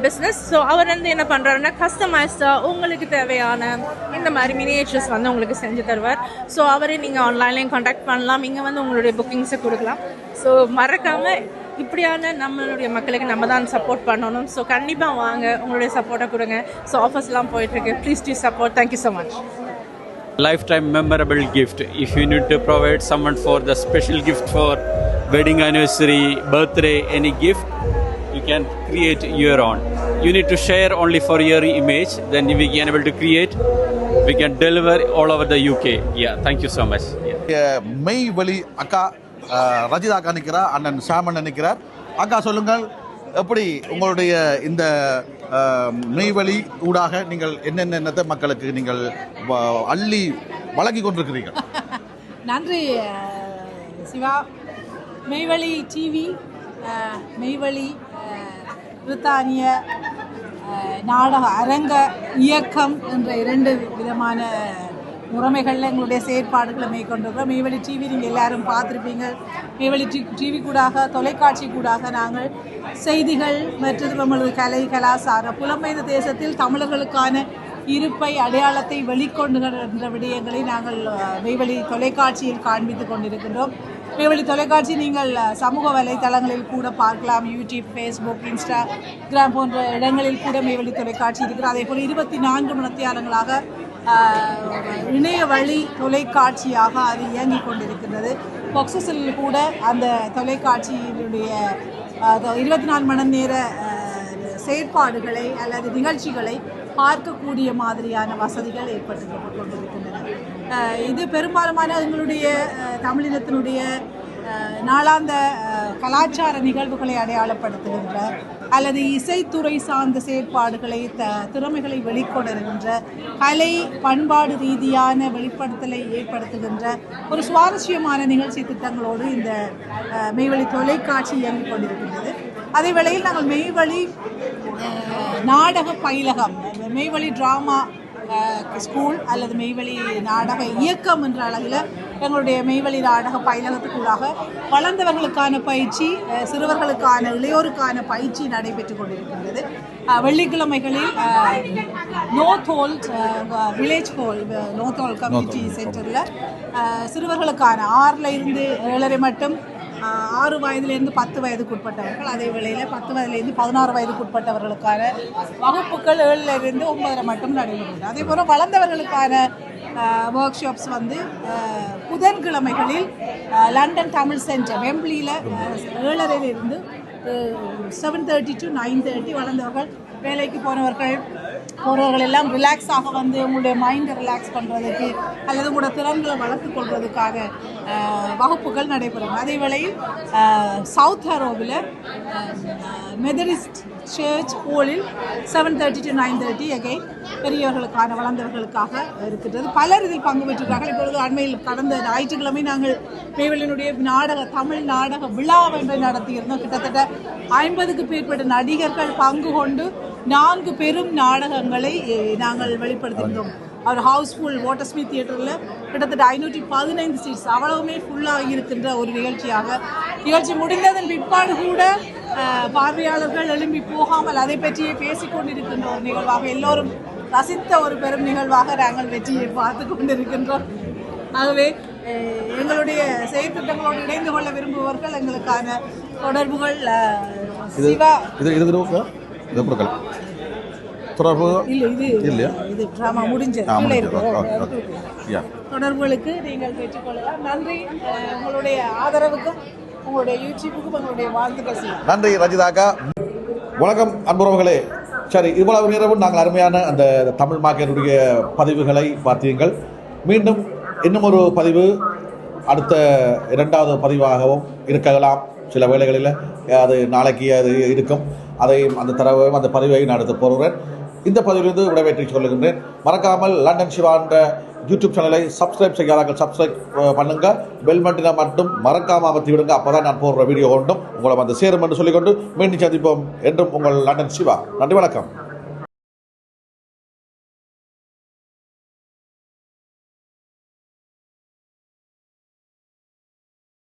business. So அவர் வந்து என்ன பண்ணுறாருன்னா, கஸ்டமைஸ்டாக உங்களுக்கு தேவையான இந்த மாதிரி மினியேச்சர்ஸ் வந்து உங்களுக்கு செஞ்சு தருவார். ஸோ அவரை நீங்கள் ஆன்லைன்லேயும் கான்டாக்ட் பண்ணலாம். இங்கே வந்து உங்களுடைய புக்கிங்ஸை கொடுக்கலாம். ஸோ மறக்காமல் இப்படியான நம்மளுடைய மக்களுக்கு நம்ம தான் சப்போர்ட் பண்ணணும். ஸோ கண்டிப்பாக வாங்க, உங்களுடைய சப்போர்ட்டை கொடுங்க. ஸோ ஆஃபர்ஸ்லாம் போயிட்டுருக்கு. Please to support. Thank you so much. Lifetime memorable gift. If you need to provide someone for the special gift for wedding anniversary, birthday, any gift, you can create your own. You need to share only for your image, then we can able to create. We can deliver all over the UK. Yeah, thank you so much. மெய்வழி அக்கா ரஜிதா அக்கா நிற்கிறார், அண்ணன் சாமன் நிற்கிறார். அக்கா சொல்லுங்கள், எப்படி உங்களுடைய இந்த மெய்வழி ஊடாக நீங்கள் என்னென்ன மக்களுக்கு நீங்கள் அள்ளி வழங்கி கொண்டிருக்கிறீர்கள்? நன்றி சிவா. மெய்வழி டிவி, மெய்வழி பிரித்தானிய நாடக அரங்க இயக்கம் என்ற 2 விதமான முறைமைகளில் எங்களுடைய செயற்பாடுகளை மேற்கொண்டிருக்கிறோம். மெய்வழி டிவி நீங்கள் எல்லாரும் பார்த்துருப்பீங்க. மெய்வழி டிவி கூடாக, தொலைக்காட்சி கூடாக நாங்கள் செய்திகள் மற்றும் நம்மளது கலை கலாச்சார புலம்பெயர்ந்த தேசத்தில் தமிழர்களுக்கான இருப்பை அடையாளத்தை வெளிக்கொண்டுகின்ற விடயங்களை நாங்கள் மெய்வழி தொலைக்காட்சியில் காண்பித்து கொண்டிருக்கின்றோம். மெய்வழி தொலைக்காட்சி நீங்கள் சமூக வலைத்தளங்களில் கூட பார்க்கலாம். யூடியூப், ஃபேஸ்புக், இன்ஸ்டாகிராம் போன்ற இடங்களில் கூட மெய்வழி தொலைக்காட்சி இருக்கிறது. அதே போல் 24 மணித்தியாலங்களாக இணைய வழி தொலைக்காட்சியாக அது இயங்கிக் கொண்டிருக்கின்றது. பொக்ஸஸில் கூட அந்த தொலைக்காட்சியினுடைய 24 மணி நேர செயற்பாடுகளை அல்லது நிகழ்ச்சிகளை பார்க்கக்கூடிய மாதிரியான வசதிகள் ஏற்பட்டு கொண்டிருக்கின்றன. இது பெரும்பாலுமான எங்களுடைய தமிழினத்தினுடைய நாளாந்த கலாச்சார நிகழ்வுகளை அடையாளப்படுத்துகின்ற அல்லது இசைத்துறை சார்ந்த செயற்பாடுகளை திறமைகளை வெளிக்கொணர்கின்ற கலை பண்பாடு ரீதியான வெளிப்படுத்தலை ஏற்படுத்துகின்ற ஒரு சுவாரஸ்யமான நிகழ்ச்சி திட்டங்களோடு இந்த மெய்வழி தொலைக்காட்சி இயங்கிக் கொண்டிருக்கின்றது. அதே வேளையில் நாங்கள் மெய்வழி நாடக பயிலகம், மெய்வழி டிராமா ஸ்கூல் அல்லது மெய்வழி நாடக இயக்கம் என்ற அளவில் எங்களுடைய மெய்வழி நாடக பயிலகத்துக்குள்ளாக வளர்ந்தவர்களுக்கான பயிற்சி, சிறுவர்களுக்கான இளையோருக்கான பயிற்சி நடைபெற்று கொண்டிருக்கின்றது. வெள்ளிக்கிழமைகளில் North whole village whole, North whole community சென்டரில் சிறுவர்களுக்கான 6 இருந்து 7:30 மட்டும் 6 வயதிலிருந்து 10 வயதுக்குட்பட்டவர்கள், அதே வேளையில் 10 வயதிலிருந்து 16 வயதுக்குட்பட்டவர்களுக்கான வகுப்புகள் 7 to 9 மட்டும் நடைபெறுகிறது. அதே போல் வளர்ந்தவர்களுக்கான ஒர்க் ஷாப்ஸ் வந்து புதன்கிழமைகளில் லண்டன் தமிழ் சென்டர் வெம்பிளியில் 7:30 7:30 to 9:30 வளர்ந்தவர்கள், வேலைக்கு போகிறவர்கள் எல்லாம் ரிலாக்ஸாக வந்து உங்களுடைய மைண்டை ரிலாக்ஸ் பண்ணுறதுக்கு அல்லது உங்களோட திறன்களை வளர்த்து கொள்வதற்காக வகுப்புகள் நடைபெறும். அதே வேளையில் சவுத் ஹரோவில் மெதரிஸ்ட் சர்ச் ஹோலில் 7:30 to 9:30 அகைன் பெரியவர்களுக்கான வளர்ந்தவர்களுக்காக இருக்கின்றது. பலர் இதில் பங்கு பெற்றிருக்கிறார்கள். இப்பொழுது அண்மையில் கடந்த ஞாயிற்றுக்கிழமை நாங்கள் மெய்வழியினுடைய தமிழ் நாடக விழா ஒன்றை நடத்தியிருந்தோம். கிட்டத்தட்ட 50க்கு மேற்பட்ட நடிகர்கள் பங்கு கொண்டு 4 பெரும் நாடகங்களை நாங்கள் வெளிப்படுத்தியிருந்தோம். அவர் ஹவுஸ்ஃபுல் வாட்டர்ஸ்மித் தியேட்டரில் கிட்டத்தட்ட 515 சீட்ஸ், அவ்வளவுமே ஃபுல்லாக இருக்கின்ற ஒரு நிகழ்ச்சி முடிந்ததன் பிற்பாடு கூட பார்வையாளர்கள் எழும்பி போகாமல் அதை பற்றியே பேசிக்கொண்டிருக்கின்ற ஒரு நிகழ்வாக, எல்லோரும் ரசித்த ஒரு பெரும் நிகழ்வாக நாங்கள் வெற்றியை பார்த்து கொண்டிருக்கின்றோம். ஆகவே எங்களுடைய செயற்திட்டங்களோடு இணைந்து கொள்ள விரும்புபவர்கள் எங்களுக்கான தொடர்புகள் சிவா தொடர்புகளுக்கு நீங்கள் பெற்றுக்கொள்ளலாம். நன்றி. உங்களுடைய ஆதரவுக்கும் உங்களுடைய யூடியூபுக்கும் உங்களுடைய வாழ்த்துக்கள். நன்றி ரஜிதாக்கா. வணக்கம் அன்புறவுகளே. சரி, இவ்வளவு நேரமும் நாங்கள் அருமையான அந்த தமிழ் மார்க்கெட்டுடைய பதிவுகளை பார்த்தீர்கள். மீண்டும் இன்னும் ஒரு பதிவு அடுத்த 2வது பதிவாகவும் இருக்கலாம். சில வேளைகளில் அது நாளைக்கு அது இருக்கும். அதையும் அந்த தரவையும் அந்த பதிவையும் நான் எடுத்து போகிறேன். இந்த பதிவிலிருந்து விடைபெற்று சொல்லுகின்றேன். மறக்காமல் லண்டன் சிவா என்ற யூடியூப் சேனலை சப்ஸ்கிரைப் செய்யாதார்கள் சப்ஸ்கிரைப் பண்ணுங்க. பெல் பட்டனை மட்டும் மறக்காமல் அமர்த்தி விடுங்க. அப்போ தான் நான் போடுற வீடியோ ஒன்றும் உங்களை வந்து சேரும் என்று சொல்லிக்கொண்டு மீண்டும் சந்திப்போம். என்றும் உங்கள் லண்டன் சிவா. நன்றி, வணக்கம்.